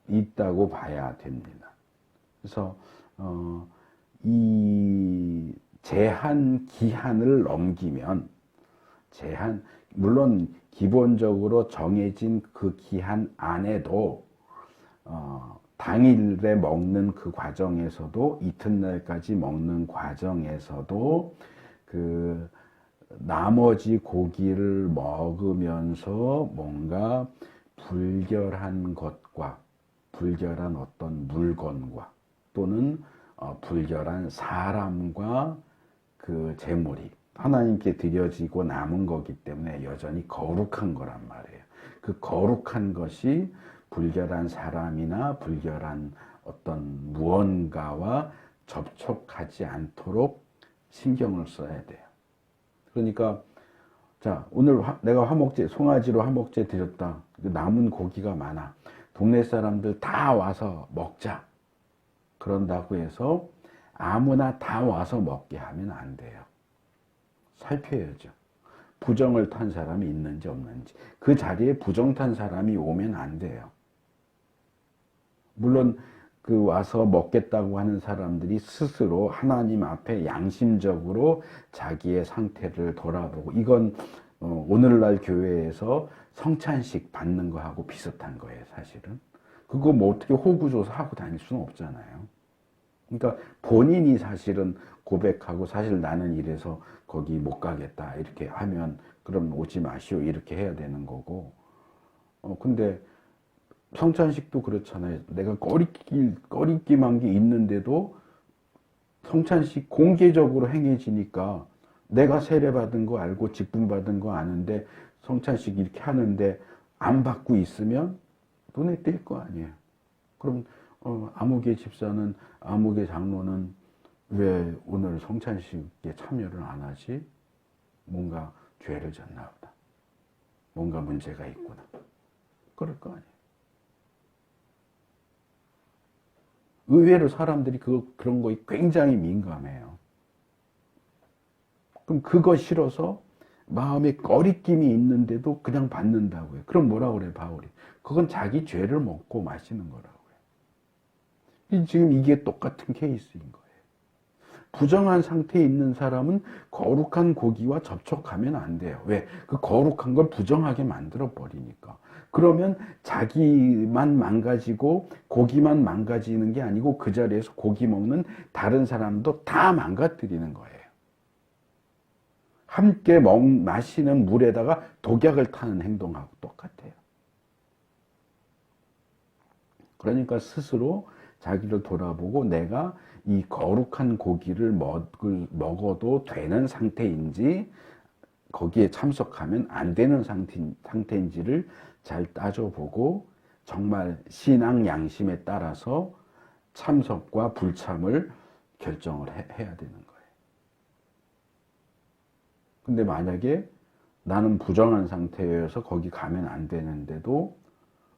Speaker 1: 있다고 봐야 됩니다. 그래서 이 제한 기한을 넘기면 물론 기본적으로 정해진 그 기한 안에도 당일에 먹는 그 과정에서도 이튿날까지 먹는 과정에서도 그 나머지 고기를 먹으면서 뭔가 불결한 것과 불결한 어떤 물건과 또는 불결한 사람과 그 재물이 하나님께 드려지고 남은 거기 때문에 여전히 거룩한 거란 말이에요. 그 거룩한 것이 불결한 사람이나 불결한 어떤 무언가와 접촉하지 않도록 신경을 써야 돼요. 그러니까 자, 오늘 내가 화목제, 송아지로 화목제 드렸다. 남은 고기가 많아. 동네 사람들 다 와서 먹자. 그런다고 해서 아무나 다 와서 먹게 하면 안 돼요. 살펴야죠. 부정을 탄 사람이 있는지 없는지. 그 자리에 부정 탄 사람이 오면 안 돼요. 물론 그 와서 먹겠다고 하는 사람들이 스스로 하나님 앞에 양심적으로 자기의 상태를 돌아보고, 이건 오늘날 교회에서 성찬식 받는 거하고 비슷한 거예요, 사실은. 그거 뭐 어떻게 호구줘서 하고 다닐 수는 없잖아요. 그러니까 본인이 사실은 고백하고 사실 나는 이래서 거기 못 가겠다 이렇게 하면 그럼 오지 마시오 이렇게 해야 되는 거고. 근데 성찬식도 그렇잖아요. 내가 꺼리낌한 게 있는데도 성찬식 공개적으로 행해지니까 내가 세례받은 거 알고 직분 받은 거 아는데 성찬식 이렇게 하는데 안 받고 있으면 눈에 띌 거 아니에요. 그럼 아무개 집사는, 아무개 장로는 왜 오늘 성찬식에 참여를 안 하지? 뭔가 죄를 졌나 보다. 뭔가 문제가 있구나. 그럴 거 아니에요. 의외로 사람들이 그런 거에 굉장히 민감해요. 그럼 그거 싫어서 마음에 꺼리낌이 있는데도 그냥 받는다고요. 그럼 뭐라 그래, 바울이? 그건 자기 죄를 먹고 마시는 거라고요. 지금 이게 똑같은 케이스인 거예요. 부정한 상태에 있는 사람은 거룩한 고기와 접촉하면 안 돼요. 왜? 그 거룩한 걸 부정하게 만들어 버리니까. 그러면 자기만 망가지고 고기만 망가지는 게 아니고 그 자리에서 고기 먹는 다른 사람도 다 망가뜨리는 거예요. 함께 마시는 물에다가 독약을 타는 행동하고 똑같아요. 그러니까 스스로 자기를 돌아보고 내가 이 거룩한 고기를 먹어도 되는 상태인지 거기에 참석하면 안 되는 상태인지를 잘 따져보고 정말 신앙 양심에 따라서 참석과 불참을 결정을 해야 되는 거예요. 근데 만약에 나는 부정한 상태여서 거기 가면 안 되는데도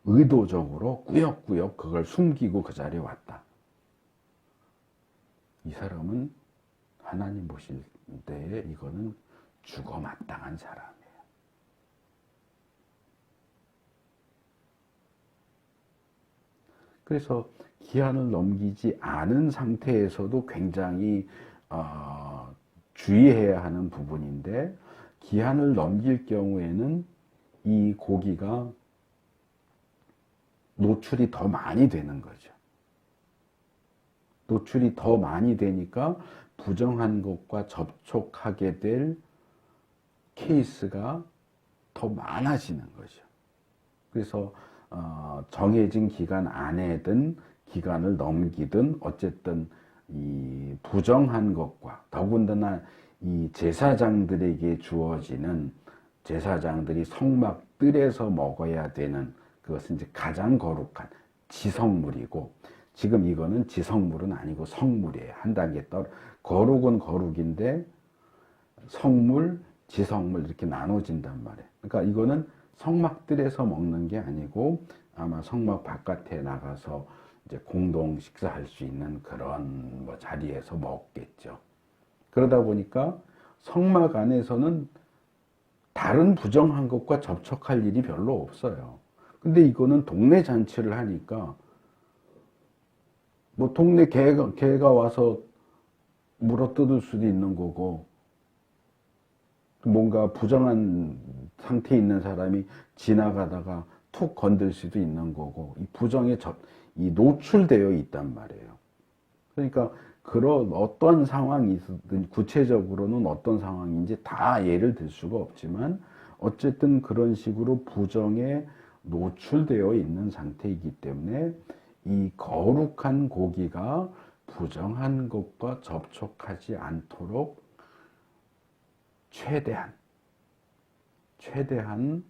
Speaker 1: 의도적으로 꾸역꾸역 그걸 숨기고 그 자리에 왔다. 이 사람은 하나님 보실 때에 이거는 죽어 마땅한 사람이에요. 그래서 기한을 넘기지 않은 상태에서도 굉장히 주의해야 하는 부분인데, 기한을 넘길 경우에는 이 고기가 노출이 더 많이 되는 거죠. 노출이 더 많이 되니까 부정한 것과 접촉하게 될 케이스가 더 많아지는 거죠. 그래서 정해진 기간 안에든 기간을 넘기든 어쨌든 이 부정한 것과 더군다나 이 제사장들에게 주어지는 제사장들이 성막들에서 먹어야 되는 그것은 이제 가장 거룩한 지성물이고, 지금 이거는 지성물은 아니고 성물이에요. 한 단계 거룩은 거룩인데 성물, 지성물 이렇게 나눠진단 말이에요. 그러니까 이거는 성막들에서 먹는 게 아니고 아마 성막 바깥에 나가서 이제 공동 식사할 수 있는 그런 뭐 자리에서 먹겠죠. 그러다 보니까 성막 안에서는 다른 부정한 것과 접촉할 일이 별로 없어요. 근데 이거는 동네 잔치를 하니까 뭐 동네 개가 와서 물어뜯을 수도 있는 거고, 뭔가 부정한 상태에 있는 사람이 지나가다가 툭 건들 수도 있는 거고, 이 부정에 이 노출되어 있단 말이에요. 그러니까 그런 어떤 상황이 있든 구체적으로는 어떤 상황인지 다 예를 들 수가 없지만 어쨌든 그런 식으로 부정에 노출되어 있는 상태이기 때문에 이 거룩한 고기가 부정한 것과 접촉하지 않도록 최대한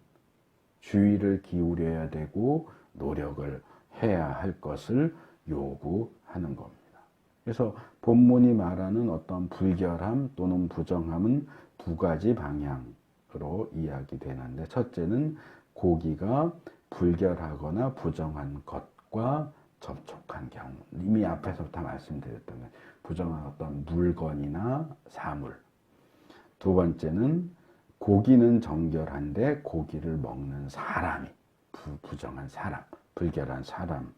Speaker 1: 주의를 기울여야 되고 노력을 해야 할 것을 요구하는 겁니다. 그래서 본문이 말하는 어떤 불결함 또는 부정함은 두 가지 방향으로 이야기되는데, 첫째는 고기가 불결하거나 부정한 것과 접촉한 경우, 이미 앞에서부터 말씀드렸던 것, 부정한 어떤 물건이나 사물. 두 번째는 고기는 정결한데 고기를 먹는 사람이 부정한 사람, 불결한 사람.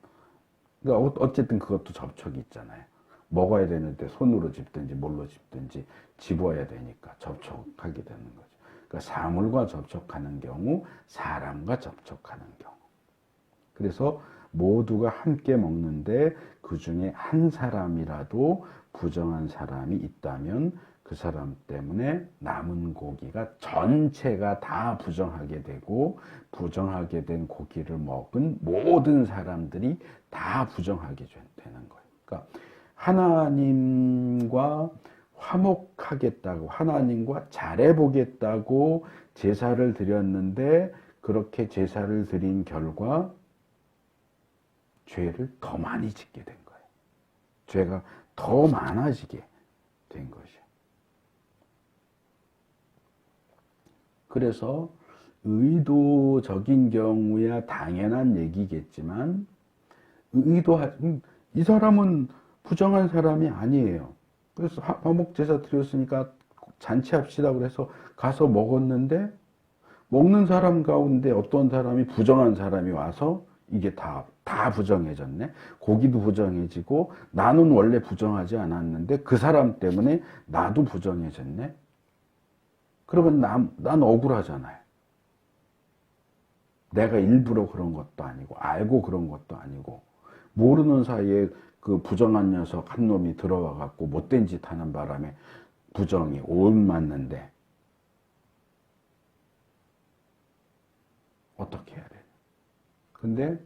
Speaker 1: 그러니까 어쨌든 그것도 접촉이 있잖아요. 먹어야 되는데 손으로 집든지 뭘로 집든지 집어야 되니까 접촉하게 되는 거죠. 그러니까 사물과 접촉하는 경우, 사람과 접촉하는 경우. 그래서 모두가 함께 먹는데 그 중에 한 사람이라도 부정한 사람이 있다면 그 사람 때문에 남은 고기가 전체가 다 부정하게 되고, 부정하게 된 고기를 먹은 모든 사람들이 다 부정하게 되는 거예요. 그러니까 하나님과 화목하겠다고, 하나님과 잘해보겠다고 제사를 드렸는데 그렇게 제사를 드린 결과 죄를 더 많이 짓게 된 거예요. 죄가 더 많아지게 된 거죠. 그래서 의도적인 경우야 당연한 얘기겠지만, 이 사람은 부정한 사람이 아니에요. 그래서 화목제사 드렸으니까 잔치합시다 그래서 가서 먹었는데, 먹는 사람 가운데 어떤 사람이 부정한 사람이 와서 이게 다 부정해졌네. 고기도 부정해지고 나는 원래 부정하지 않았는데 그 사람 때문에 나도 부정해졌네. 그러면 난 억울하잖아요. 내가 일부러 그런 것도 아니고 알고 그런 것도 아니고, 모르는 사이에 그 부정한 녀석 한 놈이 들어와 갖고 못된 짓 하는 바람에 부정이 옮았는데 어떻게 해야 돼? 근데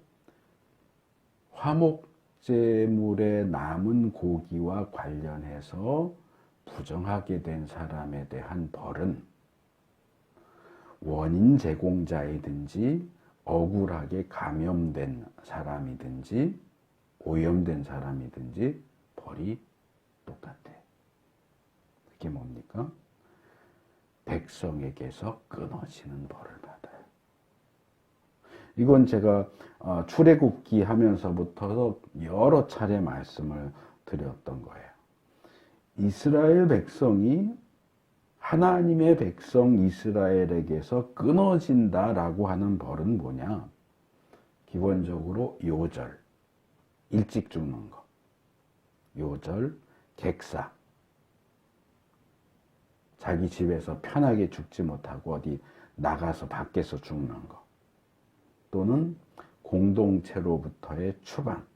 Speaker 1: 화목제물에 남은 고기와 관련해서 부정하게 된 사람에 대한 벌은 원인 제공자이든지 억울하게 감염된 사람이든지 오염된 사람이든지 벌이 똑같아. 그게 뭡니까? 백성에게서 끊어지는 벌을 받아요. 이건 제가 출애굽기 하면서부터 여러 차례 말씀을 드렸던 거예요. 이스라엘 백성이 하나님의 백성 이스라엘에게서 끊어진다라고 하는 벌은 뭐냐? 기본적으로 요절, 일찍 죽는 거, 요절, 객사, 자기 집에서 편하게 죽지 못하고 어디 나가서 밖에서 죽는 거, 또는 공동체로부터의 추방.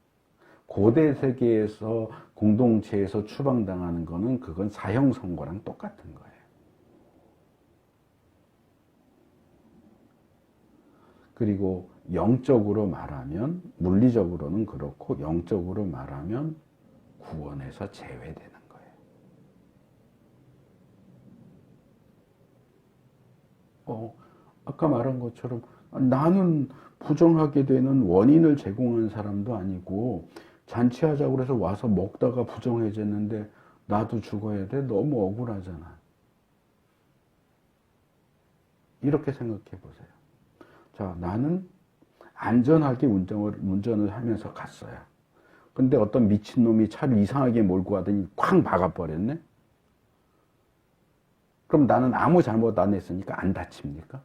Speaker 1: 고대 세계에서 공동체에서 추방당하는 거는 그건 사형 선고랑 똑같은 거예요. 그리고 영적으로 말하면, 물리적으로는 그렇고 영적으로 말하면 구원에서 제외되는 거예요. 아까 말한 것처럼 나는 부정하게 되는 원인을 제공한 사람도 아니고 잔치하자고 해서 와서 먹다가 부정해졌는데 나도 죽어야 돼? 너무 억울하잖아. 이렇게 생각해 보세요. 자, 나는 안전하게 운전을 하면서 갔어요. 근데 어떤 미친놈이 차를 이상하게 몰고 가더니 쾅 박아버렸네? 그럼 나는 아무 잘못 안 했으니까 안 다칩니까?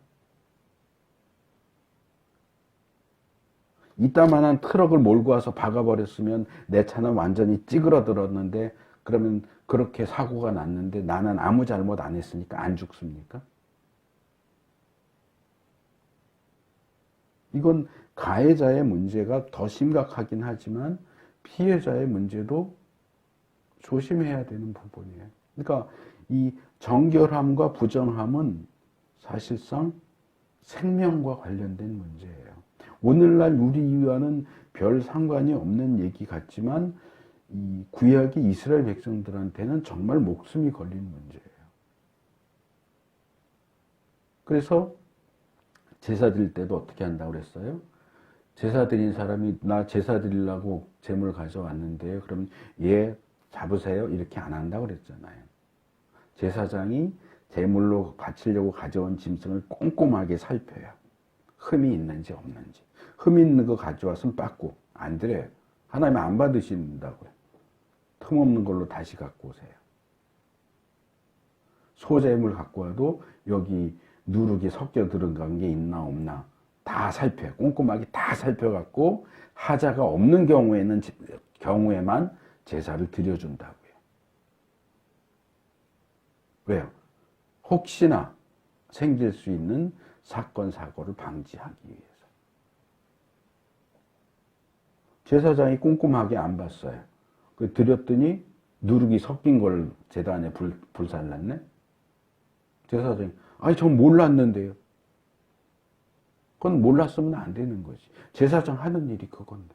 Speaker 1: 이따만한 트럭을 몰고 와서 박아버렸으면 내 차는 완전히 찌그러들었는데 그러면 그렇게 사고가 났는데 나는 아무 잘못 안 했으니까 안 죽습니까? 이건 가해자의 문제가 더 심각하긴 하지만 피해자의 문제도 조심해야 되는 부분이에요. 그러니까 이 정결함과 부정함은 사실상 생명과 관련된 문제예요. 오늘날 우리와는 별 상관이 없는 얘기 같지만 이 구약이 이스라엘 백성들한테는 정말 목숨이 걸린 문제예요. 그래서 제사 드릴 때도 어떻게 한다고 그랬어요? 제사 드린 사람이 나 제사 드리려고 제물 가져왔는데요. 그럼 얘 잡으세요. 이렇게 안 한다고 그랬잖아요. 제사장이 제물로 바치려고 가져온 짐승을 꼼꼼하게 살펴요. 흠이 있는지 없는지. 흠 있는 거 가져왔으면 빠꾸 안 드려요. 하나님 안 받으신다고요. 틈 없는 걸로 다시 갖고 오세요. 소재물 갖고 와도 여기 누룩이 섞여 들어간 게 있나 없나 다 살펴요. 꼼꼼하게 다 살펴갖고 하자가 없는 경우에만 제사를 드려준다고요. 왜요? 혹시나 생길 수 있는 사건, 사고를 방지하기 위해서. 제사장이 꼼꼼하게 안 봤어요. 드렸더니 누룩이 섞인 걸 제단에 불살랐네? 제사장이, 아니, 전 몰랐는데요. 그건 몰랐으면 안 되는 거지. 제사장 하는 일이 그건데.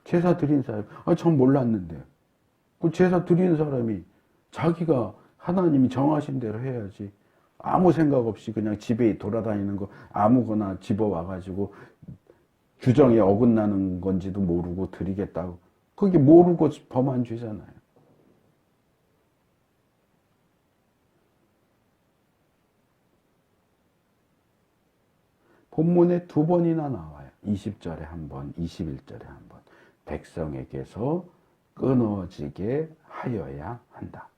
Speaker 1: 제사 드린 사람이, 아니, 전 몰랐는데요. 그 제사 드리는 사람이 자기가 하나님이 정하신 대로 해야지. 아무 생각 없이 그냥 집에 돌아다니는 거 아무거나 집어와가지고 규정에 어긋나는 건지도 모르고 드리겠다고. 그게 모르고 범한 죄잖아요. 본문에 2번이나 나와요. 20절에 한 번, 21절에 한 번. 백성에게서 끊어지게 하여야 한다.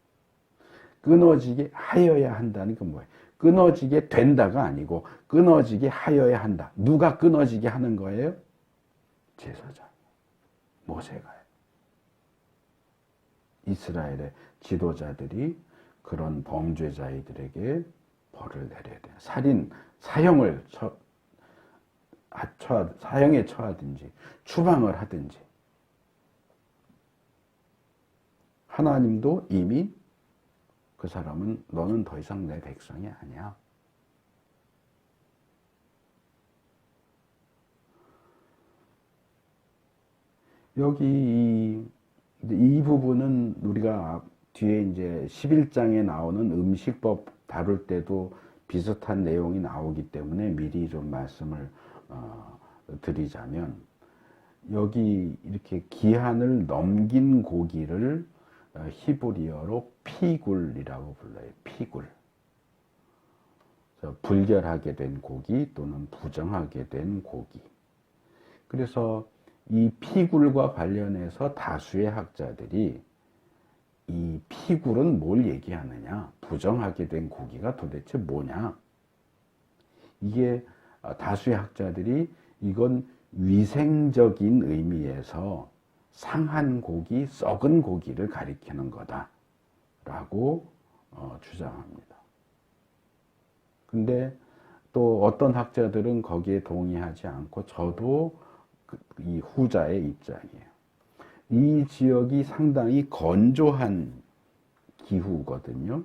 Speaker 1: 끊어지게 하여야 한다는 건 뭐예요? 끊어지게 된다가 아니고 끊어지게 하여야 한다. 누가 끊어지게 하는 거예요? 제사장, 모세가요. 이스라엘의 지도자들이 그런 범죄자들에게 벌을 내려야 돼요. 살인, 사형에 처하든지 추방을 하든지. 하나님도 이미 그 사람은 너는 더 이상 내 백성이 아니야. 여기 이 부분은 우리가 뒤에 이제 11장에 나오는 음식법 다룰 때도 비슷한 내용이 나오기 때문에 미리 좀 말씀을 드리자면, 여기 이렇게 기한을 넘긴 고기를 히브리어로 피굴이라고 불러요. 피굴. 불결하게 된 고기 또는 부정하게 된 고기. 그래서 이 피굴과 관련해서 다수의 학자들이 이 피굴은 뭘 얘기하느냐, 부정하게 된 고기가 도대체 뭐냐, 이게 다수의 학자들이 이건 위생적인 의미에서 상한 고기, 썩은 고기를 가리키는 거다라고 주장합니다. 근데 또 어떤 학자들은 거기에 동의하지 않고 저도 이 후자의 입장이에요. 이 지역이 상당히 건조한 기후거든요.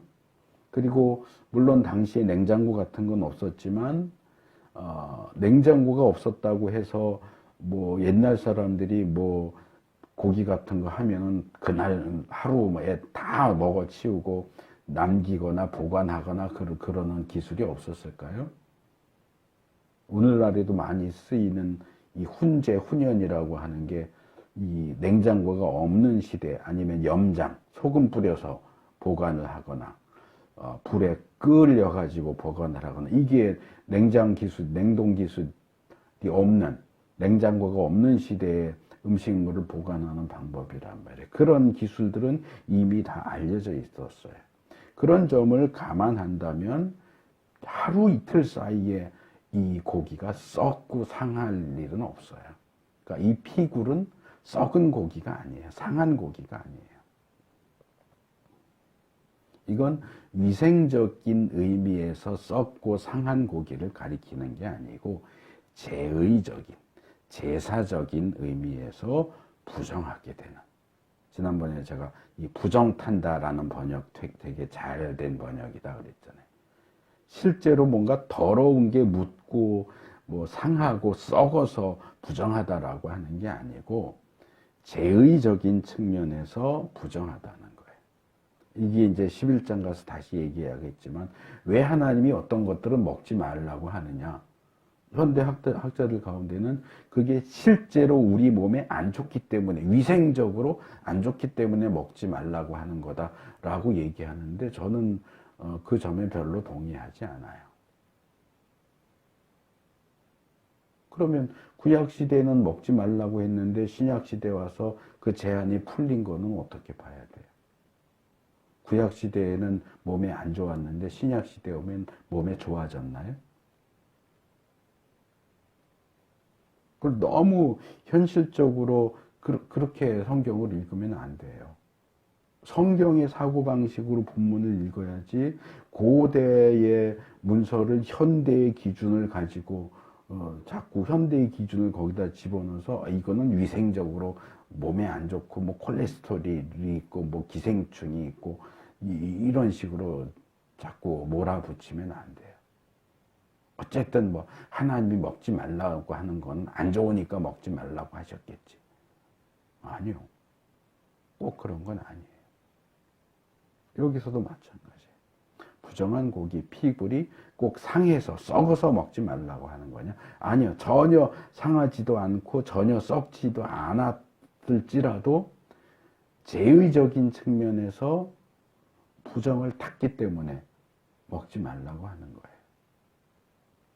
Speaker 1: 그리고 물론 당시에 냉장고 같은 건 없었지만 냉장고가 없었다고 해서 뭐 옛날 사람들이 뭐 고기 같은 거 하면은 그날 하루에 다 먹어 치우고 남기거나 보관하거나 그러는 기술이 없었을까요? 오늘날에도 많이 쓰이는 이 훈제, 훈연이라고 하는 게 이 냉장고가 없는 시대 아니면 염장, 소금 뿌려서 보관을 하거나 불에 끌려 가지고 보관을 하거나 이게 냉장 기술, 냉동 기술이 없는 냉장고가 없는 시대에 음식물을 보관하는 방법이란 말이에요. 그런 기술들은 이미 다 알려져 있었어요. 그런 점을 감안한다면 하루 이틀 사이에 이 고기가 썩고 상할 일은 없어요. 그러니까 이 피굴은 썩은 고기가 아니에요. 상한 고기가 아니에요. 이건 위생적인 의미에서 썩고 상한 고기를 가리키는 게 아니고 제의적인, 제사적인 의미에서 부정하게 되는. 지난번에 제가 이 부정탄다라는 번역 되게 잘 된 번역이다 그랬잖아요. 실제로 뭔가 더러운 게 묻고 뭐 상하고 썩어서 부정하다라고 하는 게 아니고 제의적인 측면에서 부정하다는 거예요. 이게 이제 11장 가서 다시 얘기해야겠지만 왜 하나님이 어떤 것들은 먹지 말라고 하느냐. 현대 학자들 가운데는 그게 실제로 우리 몸에 안 좋기 때문에 위생적으로 안 좋기 때문에 먹지 말라고 하는 거다라고 얘기하는데 저는 그 점에 별로 동의하지 않아요. 그러면 구약시대는 먹지 말라고 했는데 신약시대 와서 그 제한이 풀린 거는 어떻게 봐야 돼요? 구약시대에는 몸에 안 좋았는데 신약시대 오면 몸에 좋아졌나요? 그걸 너무 현실적으로 그렇게 성경을 읽으면 안 돼요. 성경의 사고방식으로 본문을 읽어야지 고대의 문서를 현대의 기준을 가지고 자꾸 현대의 기준을 거기다 집어넣어서 이거는 위생적으로 몸에 안 좋고 뭐 콜레스테롤이 있고 뭐 기생충이 있고 이런 식으로 자꾸 몰아붙이면 안 돼요. 어쨌든 뭐 하나님이 먹지 말라고 하는 건 안 좋으니까 먹지 말라고 하셨겠지. 아니요. 꼭 그런 건 아니에요. 여기서도 마찬가지예요. 부정한 고기, 피굴이 꼭 상해서 썩어서 먹지 말라고 하는 거냐? 아니요. 전혀 상하지도 않고 전혀 썩지도 않았을지라도 제의적인 측면에서 부정을 탔기 때문에 먹지 말라고 하는 거예요.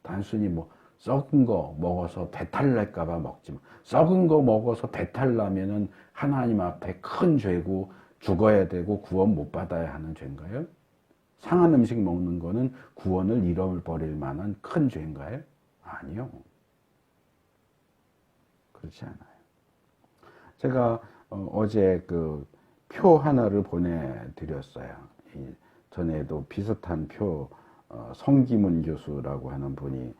Speaker 1: 단순히 뭐 썩은 거 먹어서 배탈 날까봐 먹지 마. 썩은 거 먹어서 배탈 나면은 하나님 앞에 큰 죄고 죽어야 되고 구원 못 받아야 하는 죄인가요? 상한 음식 먹는 거는 구원을 잃어버릴 만한 큰 죄인가요? 아니요. 그렇지 않아요. 제가 어제 그 표 하나를 보내드렸어요. 전에도 비슷한 표 성기문 교수라고 하는 분이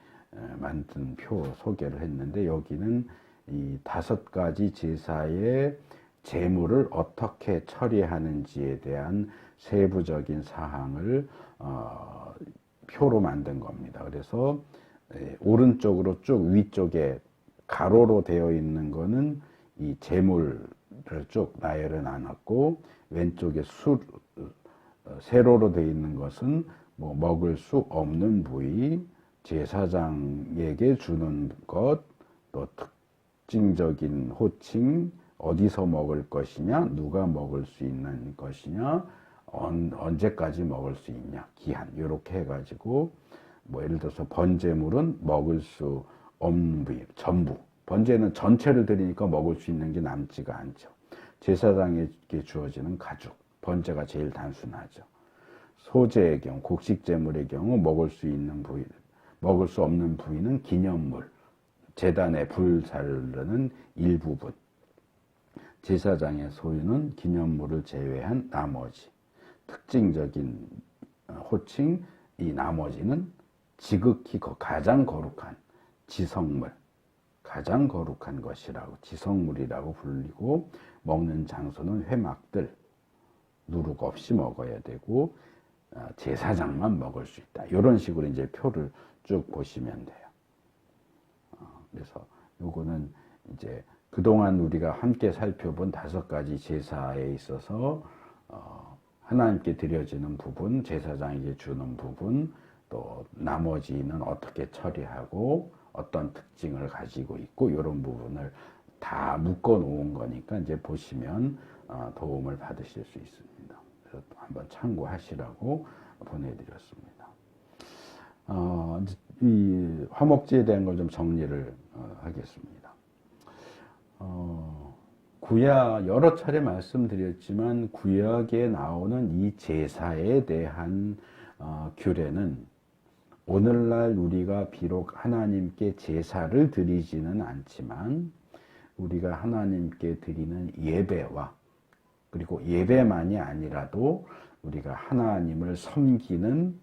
Speaker 1: 만든 표 소개를 했는데 여기는 이 5가지 제사의 제물을 어떻게 처리하는지에 대한 세부적인 사항을 표로 만든 겁니다. 그래서 오른쪽으로 쭉 위쪽에 가로로 되어 있는 거는 이 제물을 쭉 나열해 놨고 왼쪽에 세로로 되어 있는 것은 뭐 먹을 수 없는 부위, 제사장에게 주는 것, 또 특징적인 호칭, 어디서 먹을 것이냐, 누가 먹을 수 있는 것이냐, 언제까지 먹을 수 있냐, 기한, 이렇게 해가지고 뭐 예를 들어서 번제물은 먹을 수 없는 부위, 전부. 번제는 전체를 드리니까 먹을 수 있는 게 남지가 않죠. 제사장에게 주어지는 가죽, 번제가 제일 단순하죠. 소제의 경우, 곡식제물의 경우 먹을 수 있는 부위, 먹을 수 없는 부위는 기념물, 제단에 불 자르는 일부분, 제사장의 소유는 기념물을 제외한 나머지, 특징적인 호칭, 이 나머지는 지극히 가장 거룩한 지성물, 가장 거룩한 것이라고 지성물이라고 불리고, 먹는 장소는 회막들, 누룩 없이 먹어야 되고 제사장만 먹을 수 있다. 이런 식으로 이제 표를 쭉 보시면 돼요. 그래서 요거는 이제 그동안 우리가 함께 살펴본 5가지 제사에 있어서 하나님께 드려지는 부분, 제사장에게 주는 부분, 또 나머지는 어떻게 처리하고 어떤 특징을 가지고 있고, 이런 부분을 다 묶어 놓은 거니까 이제 보시면 도움을 받으실 수 있습니다. 그래서 한번 참고하시라고 보내드렸습니다. 이 화목제에 대한 걸 좀 정리를 하겠습니다. 구약 여러 차례 말씀드렸지만, 구약에 나오는 이 제사에 대한 규례는 오늘날 우리가 비록 하나님께 제사를 드리지는 않지만, 우리가 하나님께 드리는 예배와, 그리고 예배만이 아니라도 우리가 하나님을 섬기는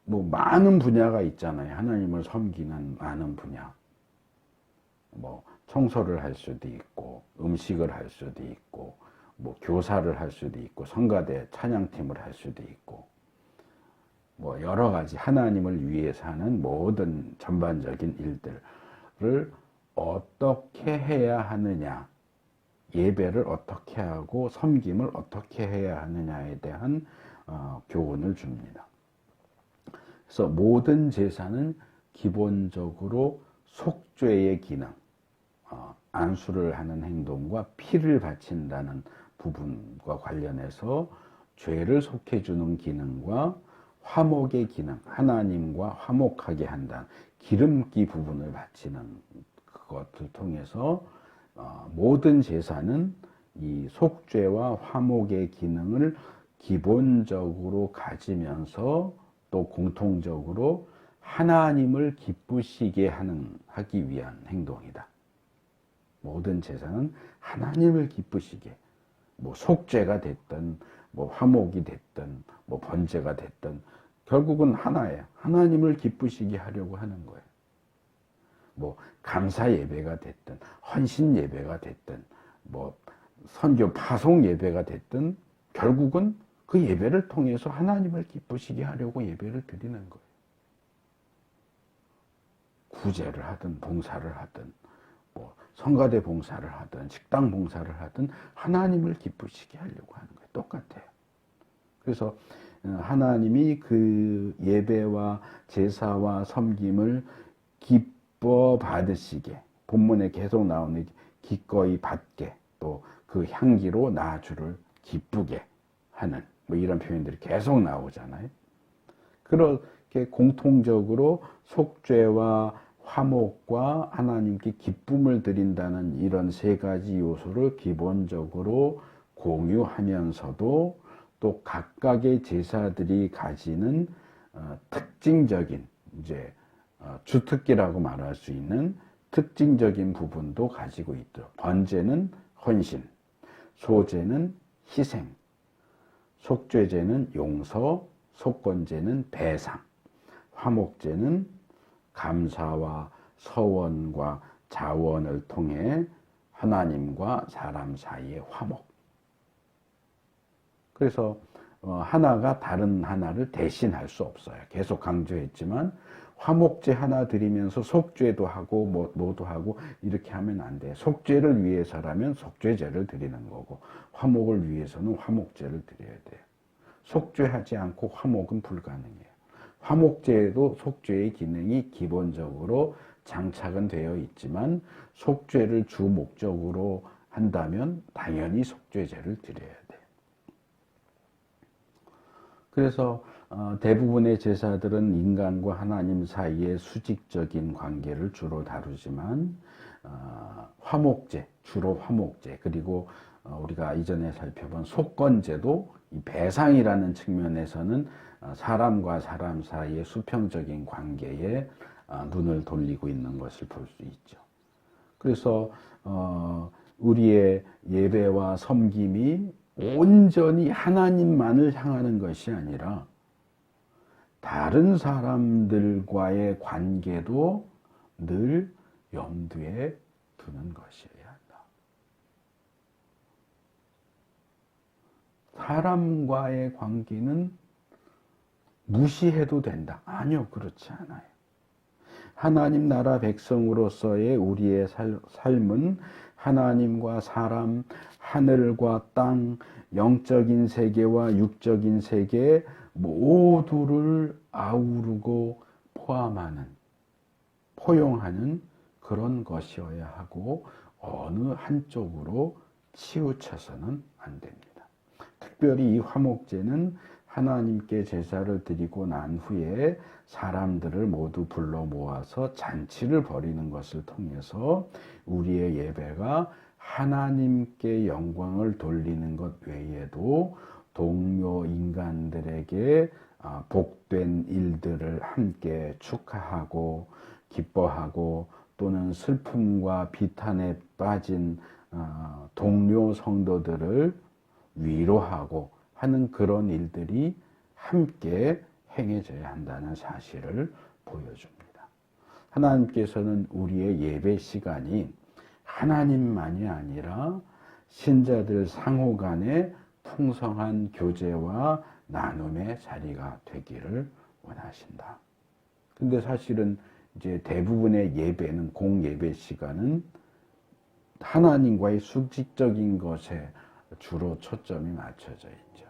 Speaker 1: 뭐 많은 분야가 있잖아요. 하나님을 섬기는 많은 분야. 뭐 청소를 할 수도 있고, 음식을 할 수도 있고, 뭐 교사를 할 수도 있고, 성가대 찬양팀을 할 수도 있고, 뭐 여러 가지 하나님을 위해서 하는 모든 전반적인 일들을 어떻게 해야 하느냐, 예배를 어떻게 하고 섬김을 어떻게 해야 하느냐에 대한 교훈을 줍니다. 그래서 모든 제사는 기본적으로 속죄의 기능, 안수를 하는 행동과 피를 바친다는 부분과 관련해서 죄를 속해주는 기능과 화목의 기능, 하나님과 화목하게 한다는 기름기 부분을 바치는 그것을 통해서 모든 제사는 이 속죄와 화목의 기능을 기본적으로 가지면서 또 공통적으로 하나님을 기쁘시게 하기 위한 행동이다. 모든 제사는 하나님을 기쁘시게, 뭐 속죄가 됐든 뭐 화목이 됐든 뭐 번제가 됐든 결국은 하나예요. 하나님을 기쁘시게 하려고 하는 거예요. 뭐 감사 예배가 됐든 헌신 예배가 됐든 뭐 선교 파송 예배가 됐든 결국은 그 예배를 통해서 하나님을 기쁘시게 하려고 예배를 드리는 거예요. 구제를 하든 봉사를 하든 뭐 성가대 봉사를 하든 식당 봉사를 하든 하나님을 기쁘시게 하려고 하는 거예요. 똑같아요. 그래서 하나님이 그 예배와 제사와 섬김을 기뻐 받으시게, 본문에 계속 나오는 기꺼이 받게, 또 그 향기로 나 주를 기쁘게 하는 뭐 이런 표현들이 계속 나오잖아요. 그렇게 공통적으로 속죄와 화목과 하나님께 기쁨을 드린다는 이런 3가지 요소를 기본적으로 공유하면서도 또 각각의 제사들이 가지는 특징적인 이제 주특기라고 말할 수 있는 특징적인 부분도 가지고 있죠. 번제는 헌신, 소제는 희생, 속죄제는 용서, 속건제는 배상, 화목제는 감사와 서원과 자원을 통해 하나님과 사람 사이의 화목. 그래서 하나가 다른 하나를 대신할 수 없어요. 계속 강조했지만 화목제 하나 드리면서 속죄도 하고 뭐도 하고 이렇게 하면 안 돼요. 속죄를 위해서라면 속죄제를 드리는 거고, 화목을 위해서는 화목제를 드려야 돼요. 속죄하지 않고 화목은 불가능해요. 화목제에도 속죄의 기능이 기본적으로 장착은 되어 있지만 속죄를 주 목적으로 한다면 당연히 속죄제를 드려야 돼요. 그래서 대부분의 제사들은 인간과 하나님 사이의 수직적인 관계를 주로 다루지만 화목제, 주로 화목제, 그리고 우리가 이전에 살펴본 속건제도 이 배상이라는 측면에서는 사람과 사람 사이의 수평적인 관계에 눈을 돌리고 있는 것을 볼 수 있죠. 그래서 우리의 예배와 섬김이 온전히 하나님만을 향하는 것이 아니라 다른 사람들과의 관계도 늘 염두에 두는 것이어야 한다. 사람과의 관계는 무시해도 된다. 아니요, 그렇지 않아요. 하나님 나라 백성으로서의 우리의 삶은 하나님과 사람, 하늘과 땅, 영적인 세계와 육적인 세계 모두를 아우르고 포용하는 그런 것이어야 하고 어느 한쪽으로 치우쳐서는 안 됩니다. 특별히 이 화목제는 하나님께 제사를 드리고 난 후에 사람들을 모두 불러 모아서 잔치를 벌이는 것을 통해서 우리의 예배가 하나님께 영광을 돌리는 것 외에도 동료 인간들에게 복된 일들을 함께 축하하고 기뻐하고 또는 슬픔과 비탄에 빠진 동료 성도들을 위로하고 하는 그런 일들이 함께 행해져야 한다는 사실을 보여줍니다. 하나님께서는 우리의 예배 시간이 하나님만이 아니라 신자들 상호 간의 풍성한 교제와 나눔의 자리가 되기를 원하신다. 근데 사실은 이제 대부분의 예배는 공예배 시간은 하나님과의 수직적인 것에 주로 초점이 맞춰져 있죠.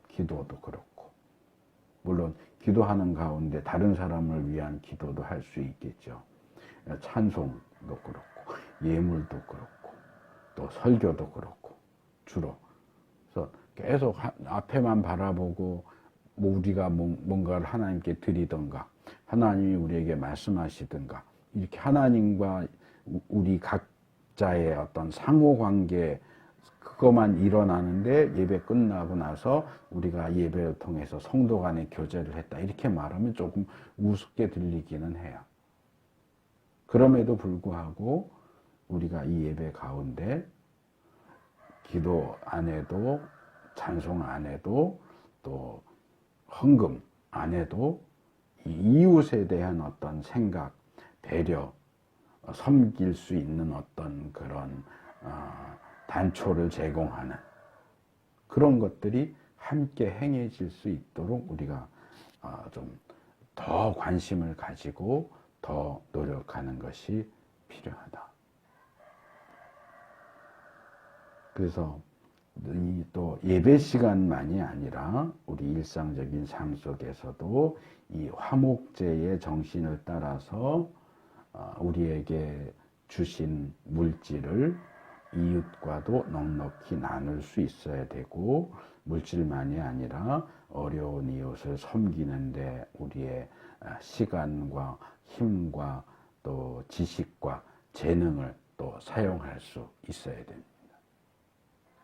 Speaker 1: 기도도 그렇고, 물론 기도하는 가운데 다른 사람을 위한 기도도 할 수 있겠죠. 찬송도 그렇고, 예물도 그렇고, 또 설교도 그렇고, 주로. 그래서 계속 앞에만 바라보고 우리가 뭔가를 하나님께 드리던가, 하나님이 우리에게 말씀하시든가, 이렇게 하나님과 우리 각자의 어떤 상호관계 그것만 일어나는데 예배 끝나고 나서 우리가 예배를 통해서 성도 간의 교제를 했다 이렇게 말하면 조금 우습게 들리기는 해요. 그럼에도 불구하고 우리가 이 예배 가운데 기도 안 해도 찬송 안 해도 또 헌금 안 해도 이웃에 대한 어떤 생각, 배려, 섬길 수 있는 어떤 그런 단초를 제공하는 그런 것들이 함께 행해질 수 있도록 우리가 좀 더 관심을 가지고 더 노력하는 것이 필요하다. 그래서 또 예배 시간만이 아니라 우리 일상적인 삶 속에서도 이 화목제의 정신을 따라서 우리에게 주신 물질을 이웃과도 넉넉히 나눌 수 있어야 되고, 물질만이 아니라 어려운 이웃을 섬기는데 우리의 시간과 힘과 또 지식과 재능을 또 사용할 수 있어야 됩니다.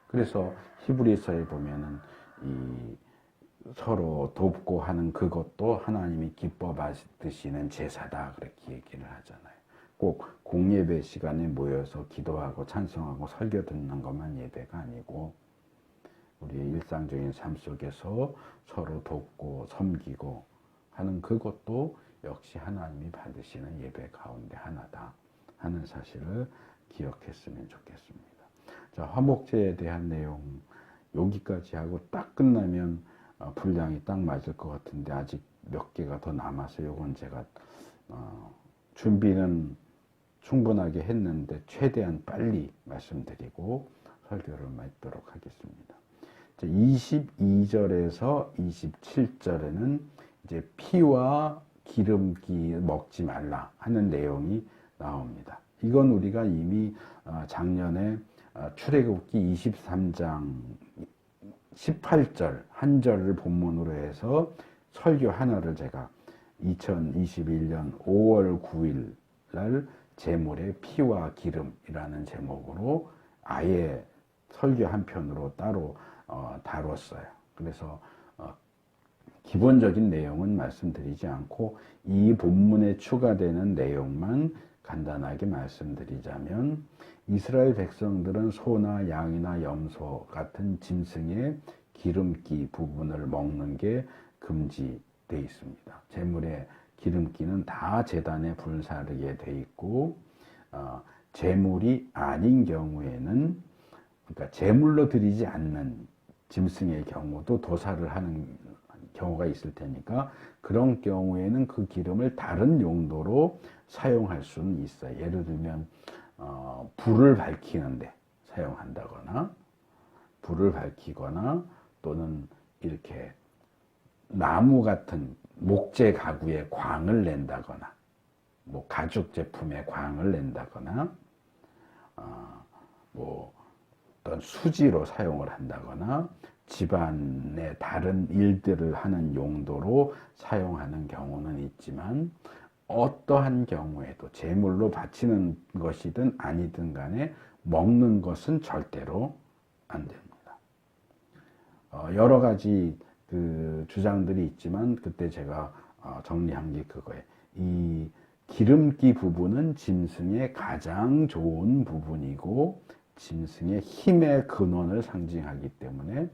Speaker 1: 그래서 히브리서에 보면은 이 서로 돕고 하는 그것도 하나님이 기뻐 받으시는 제사다 그렇게 얘기를 하잖아요. 꼭 공예배 시간에 모여서 기도하고 찬송하고 설교 듣는 것만 예배가 아니고 우리의 일상적인 삶 속에서 서로 돕고 섬기고 하는 그것도 역시 하나님이 받으시는 예배 가운데 하나다 하는 사실을 기억했으면 좋겠습니다. 자, 화목제에 대한 내용 여기까지 하고 딱 끝나면 분량이 딱 맞을 것 같은데 아직 몇 개가 더 남아서 이건 제가 준비는 충분하게 했는데 최대한 빨리 말씀드리고 설교를 맺도록 하겠습니다. 22절에서 27절에는 이제 피와 기름기 먹지 말라 하는 내용이 나옵니다. 이건 우리가 이미 작년에 출애굽기 23장 18절 한 절을 본문으로 해서 설교 하나를 제가 2021년 5월 9일 날 제물의 피와 기름이라는 제목으로 아예 설교 한 편으로 따로 다뤘어요. 그래서 기본적인 내용은 말씀드리지 않고 이 본문에 추가되는 내용만 간단하게 말씀드리자면, 이스라엘 백성들은 소나 양이나 염소 같은 짐승의 기름기 부분을 먹는 게 금지돼 있습니다. 제물의 기름기는 다 제단에 불사르게 돼 있고, 제물이 아닌 경우에는, 그러니까 제물로 드리지 않는 짐승의 경우도 도살을 하는 경우가 있을 테니까, 그런 경우에는 그 기름을 다른 용도로 사용할 수는 있어요. 예를 들면 불을 밝히는데 사용한다거나, 불을 밝히거나, 또는 이렇게 나무 같은 목재 가구에 광을 낸다거나, 뭐 가죽 제품에 광을 낸다거나, 뭐 어떤 수지로 사용을 한다거나, 집안의 다른 일들을 하는 용도로 사용하는 경우는 있지만, 어떠한 경우에도 제물로 바치는 것이든 아니든 간에 먹는 것은 절대로 안 됩니다. 여러 가지 그 주장들이 있지만, 그때 제가 정리한 게 그거예요. 이 기름기 부분은 짐승의 가장 좋은 부분이고, 짐승의 힘의 근원을 상징하기 때문에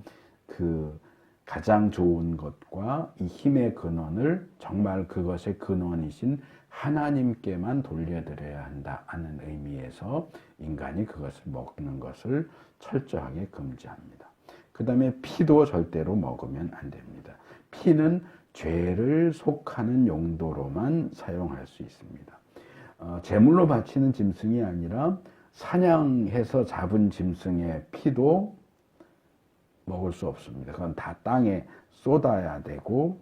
Speaker 1: 그 가장 좋은 것과 이 힘의 근원을 정말 그것의 근원이신 하나님께만 돌려드려야 한다 하는 의미에서 인간이 그것을 먹는 것을 철저하게 금지합니다. 그 다음에 피도 절대로 먹으면 안 됩니다. 피는 죄를 속하는 용도로만 사용할 수 있습니다. 제물로 바치는 짐승이 아니라 사냥해서 잡은 짐승의 피도 먹을 수 없습니다. 그건 다 땅에 쏟아야 되고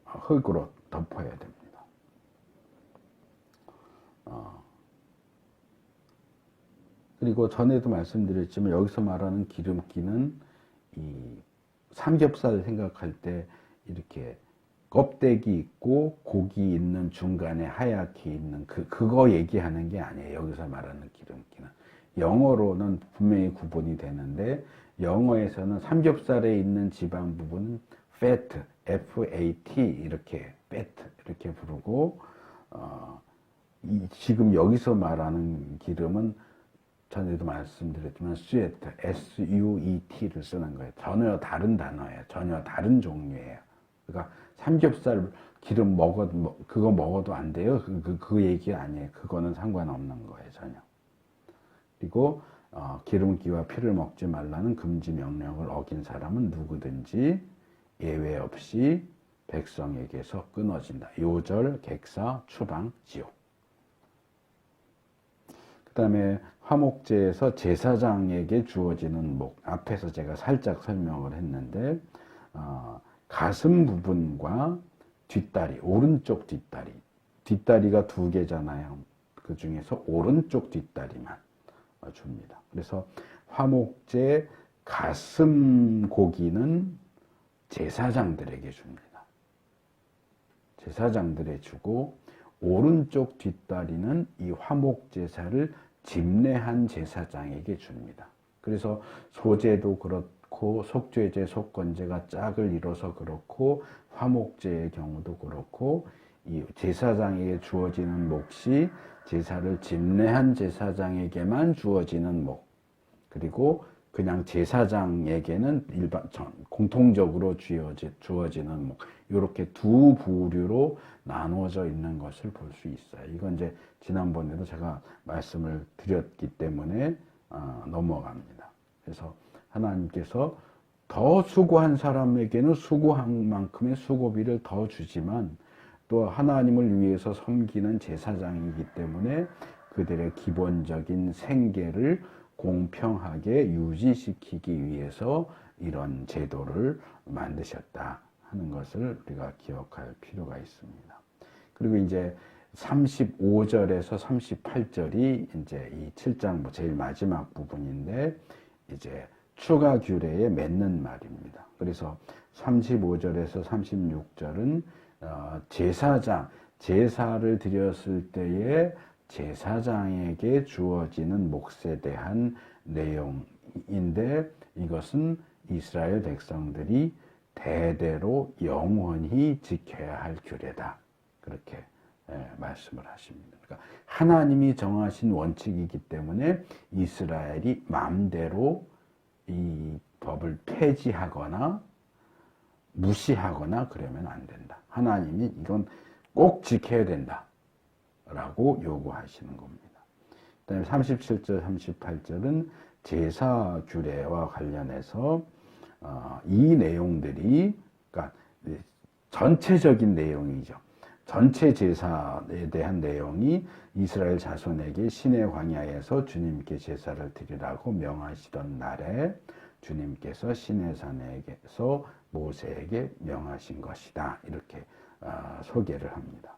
Speaker 1: 흙으로 덮어야 됩니다. 그리고 전에도 말씀드렸지만, 여기서 말하는 기름기는 이 삼겹살 생각할 때 이렇게 껍데기 있고 고기 있는 중간에 하얗게 있는 그거 얘기하는 게 아니에요. 여기서 말하는 기름기는 영어로는 분명히 구분이 되는데, 영어에서는 삼겹살에 있는 지방 부분은 fat, F-A-T 이렇게 fat 이렇게 부르고, 지금 여기서 말하는 기름은 전에도 말씀드렸지만 sweat, S-U-E-T를 쓰는 거예요. 전혀 다른 단어예요. 전혀 다른 종류예요. 그러니까 삼겹살 기름 그거 먹어도 안 돼요. 그 얘기 아니에요. 그거는 상관없는 거예요, 전혀. 그리고 기름기와 피를 먹지 말라는 금지 명령을 어긴 사람은 누구든지 예외 없이 백성에게서 끊어진다. 요절, 객사, 추방, 지옥. 그 다음에 화목제에서 제사장에게 주어지는 목, 앞에서 제가 살짝 설명을 했는데, 가슴 부분과 뒷다리, 오른쪽 뒷다리가 2개잖아요. 그 중에서 오른쪽 뒷다리만 줍니다. 그래서 화목제 가슴 고기는 제사장들에게 줍니다. 제사장들에 주고, 오른쪽 뒷다리는 이 화목제사를 집례한 제사장에게 줍니다. 그래서 소제도 그렇고, 속죄제, 속건제가 짝을 이뤄서 그렇고, 화목제의 경우도 그렇고, 이 제사장에게 주어지는 몫이 제사를 집례한 제사장에게만 주어지는 목, 그리고 그냥 제사장에게는 공통적으로 주어지는 목, 이렇게 두 부류로 나누어져 있는 것을 볼 수 있어요. 이건 이제 지난번에도 제가 말씀을 드렸기 때문에 넘어갑니다. 그래서 하나님께서 더 수고한 사람에게는 수고한 만큼의 수고비를 더 주지만, 또 하나님을 위해서 섬기는 제사장이기 때문에 그들의 기본적인 생계를 공평하게 유지시키기 위해서 이런 제도를 만드셨다 하는 것을 우리가 기억할 필요가 있습니다. 그리고 이제 35절에서 38절이 이제 이 7장 제일 마지막 부분인데, 이제 추가 규례에 맺는 말입니다. 그래서 35절에서 36절은 제사를 드렸을 때에 제사장에게 주어지는 몫에 대한 내용인데, 이것은 이스라엘 백성들이 대대로 영원히 지켜야 할 규례다. 그렇게 말씀을 하십니다. 그러니까 하나님이 정하신 원칙이기 때문에 이스라엘이 마음대로 이 법을 폐지하거나 무시하거나 그러면 안 된다. 하나님이 이건 꼭 지켜야 된다 라고 요구하시는 겁니다. 그 다음에 37절 38절은 제사 규례와 관련해서 이 내용들이, 그러니까 전체적인 내용이죠. 전체 제사에 대한 내용이 이스라엘 자손에게 시내 광야에서 주님께 제사를 드리라고 명하시던 날에 주님께서 시내산에서 모세에게 명하신 것이다. 이렇게 소개를 합니다.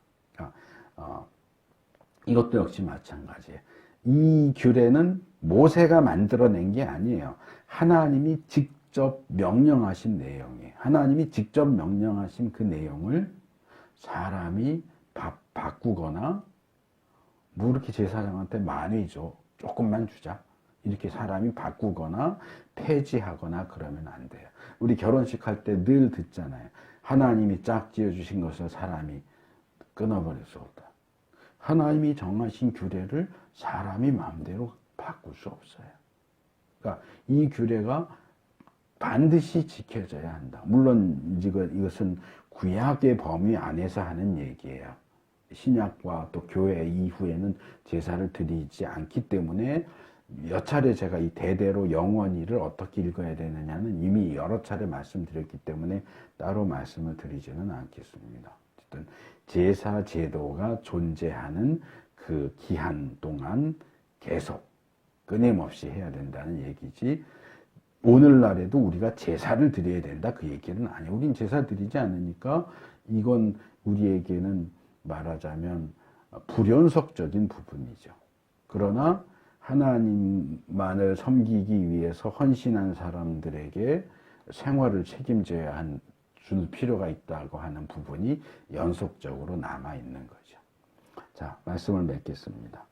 Speaker 1: 이것도 역시 마찬가지예요. 이 규례는 모세가 만들어낸 게 아니에요. 하나님이 직접 명령하신 내용이에요. 하나님이 직접 명령하신 그 내용을 사람이 바꾸거나 뭐 이렇게 제사장한테 많이 줘, 조금만 주자, 이렇게 사람이 바꾸거나 폐지하거나 그러면 안 돼요. 우리 결혼식 할 때 늘 듣잖아요. 하나님이 짝지어 주신 것을 사람이 끊어버릴 수 없다. 하나님이 정하신 규례를 사람이 마음대로 바꿀 수 없어요. 그러니까 이 규례가 반드시 지켜져야 한다. 물론 이것은 구약의 범위 안에서 하는 얘기예요. 신약과 또 교회 이후에는 제사를 드리지 않기 때문에 몇 차례 제가 이 대대로 영원히를 어떻게 읽어야 되느냐는 이미 여러 차례 말씀드렸기 때문에 따로 말씀을 드리지는 않겠습니다. 어쨌든 제사 제도가 존재하는 그 기한 동안 계속 끊임없이 해야 된다는 얘기지, 오늘날에도 우리가 제사를 드려야 된다 그 얘기는 아니에요. 우린 제사 드리지 않으니까 이건 우리에게는 말하자면 불연속적인 부분이죠. 그러나 하나님만을 섬기기 위해서 헌신한 사람들에게 생활을 책임져야 줄 필요가 있다고 하는 부분이 연속적으로 남아있는 거죠. 자, 말씀을 맺겠습니다.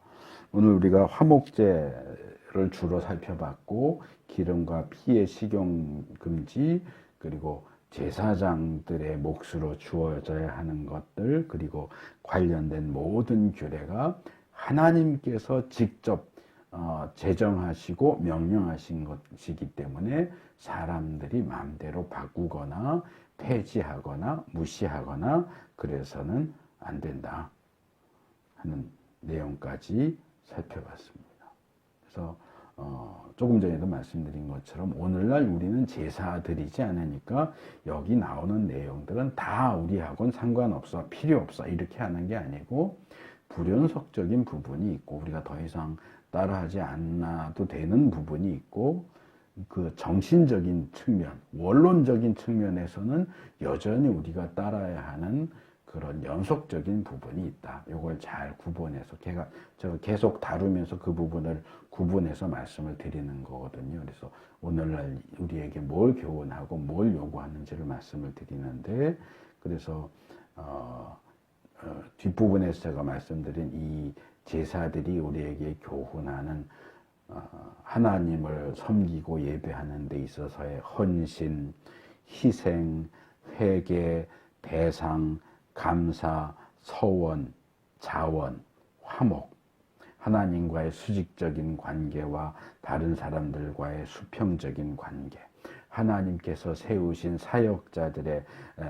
Speaker 1: 오늘 우리가 화목제를 주로 살펴봤고, 기름과 피의 식용 금지, 그리고 제사장들의 몫으로 주어져야 하는 것들, 그리고 관련된 모든 규례가 하나님께서 직접 제정하시고 명령하신 것이기 때문에 사람들이 마음대로 바꾸거나 폐지하거나 무시하거나 그래서는 안 된다 하는 내용까지 살펴봤습니다. 그래서 조금 전에도 말씀드린 것처럼 오늘날 우리는 제사 드리지 않으니까 여기 나오는 내용들은 다 우리하고는 상관없어, 필요 없어 이렇게 하는 게 아니고 불연속적인 부분이 있고 우리가 더 이상 따라하지 않아도 되는 부분이 있고, 그 정신적인 측면, 원론적인 측면에서는 여전히 우리가 따라야 하는 그런 연속적인 부분이 있다. 이걸 잘 구분해서 제가 계속 다루면서 그 부분을 구분해서 말씀을 드리는 거거든요. 그래서 오늘날 우리에게 뭘 교훈하고 뭘 요구하는지를 말씀을 드리는데, 그래서 뒷부분에서 제가 말씀드린 이 제사들이 우리에게 교훈하는 하나님을 섬기고 예배하는 데 있어서의 헌신, 희생, 회개, 배상, 감사, 서원, 자원, 화목, 하나님과의 수직적인 관계와 다른 사람들과의 수평적인 관계, 하나님께서 세우신 사역자들의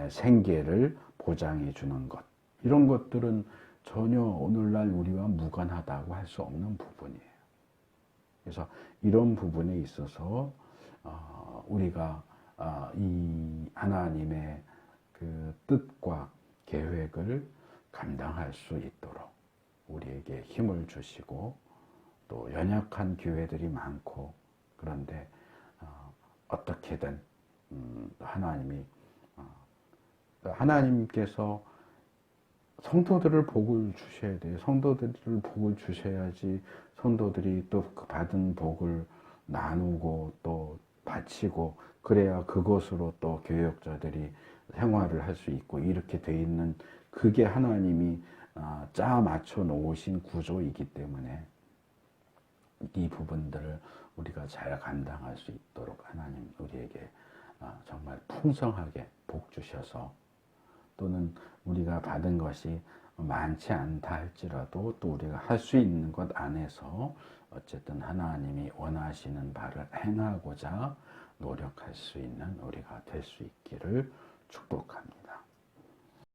Speaker 1: 생계를 보장해 주는 것, 이런 것들은 전혀 오늘날 우리와 무관하다고 할 수 없는 부분이에요. 그래서 이런 부분에 있어서 우리가 이 하나님의 그 뜻과 계획을 감당할 수 있도록 우리에게 힘을 주시고, 또 연약한 교회들이 많고, 그런데 어떻게든 하나님께서 성도들을 복을 주셔야 돼요. 성도들을 복을 주셔야지 성도들이 또 그 받은 복을 나누고 또 바치고, 그래야 그것으로 또 교역자들이 생활을 할 수 있고, 이렇게 돼 있는 그게 하나님이 짜 맞춰 놓으신 구조이기 때문에 이 부분들을 우리가 잘 감당할 수 있도록 하나님 우리에게 정말 풍성하게 복 주셔서, 또는 우리가 받은 것이 많지 않다 할지라도 또 우리가 할 수 있는 것 안에서 어쨌든 하나님이 원하시는 바를 행하고자 노력할 수 있는 우리가 될 수 있기를 축복합니다.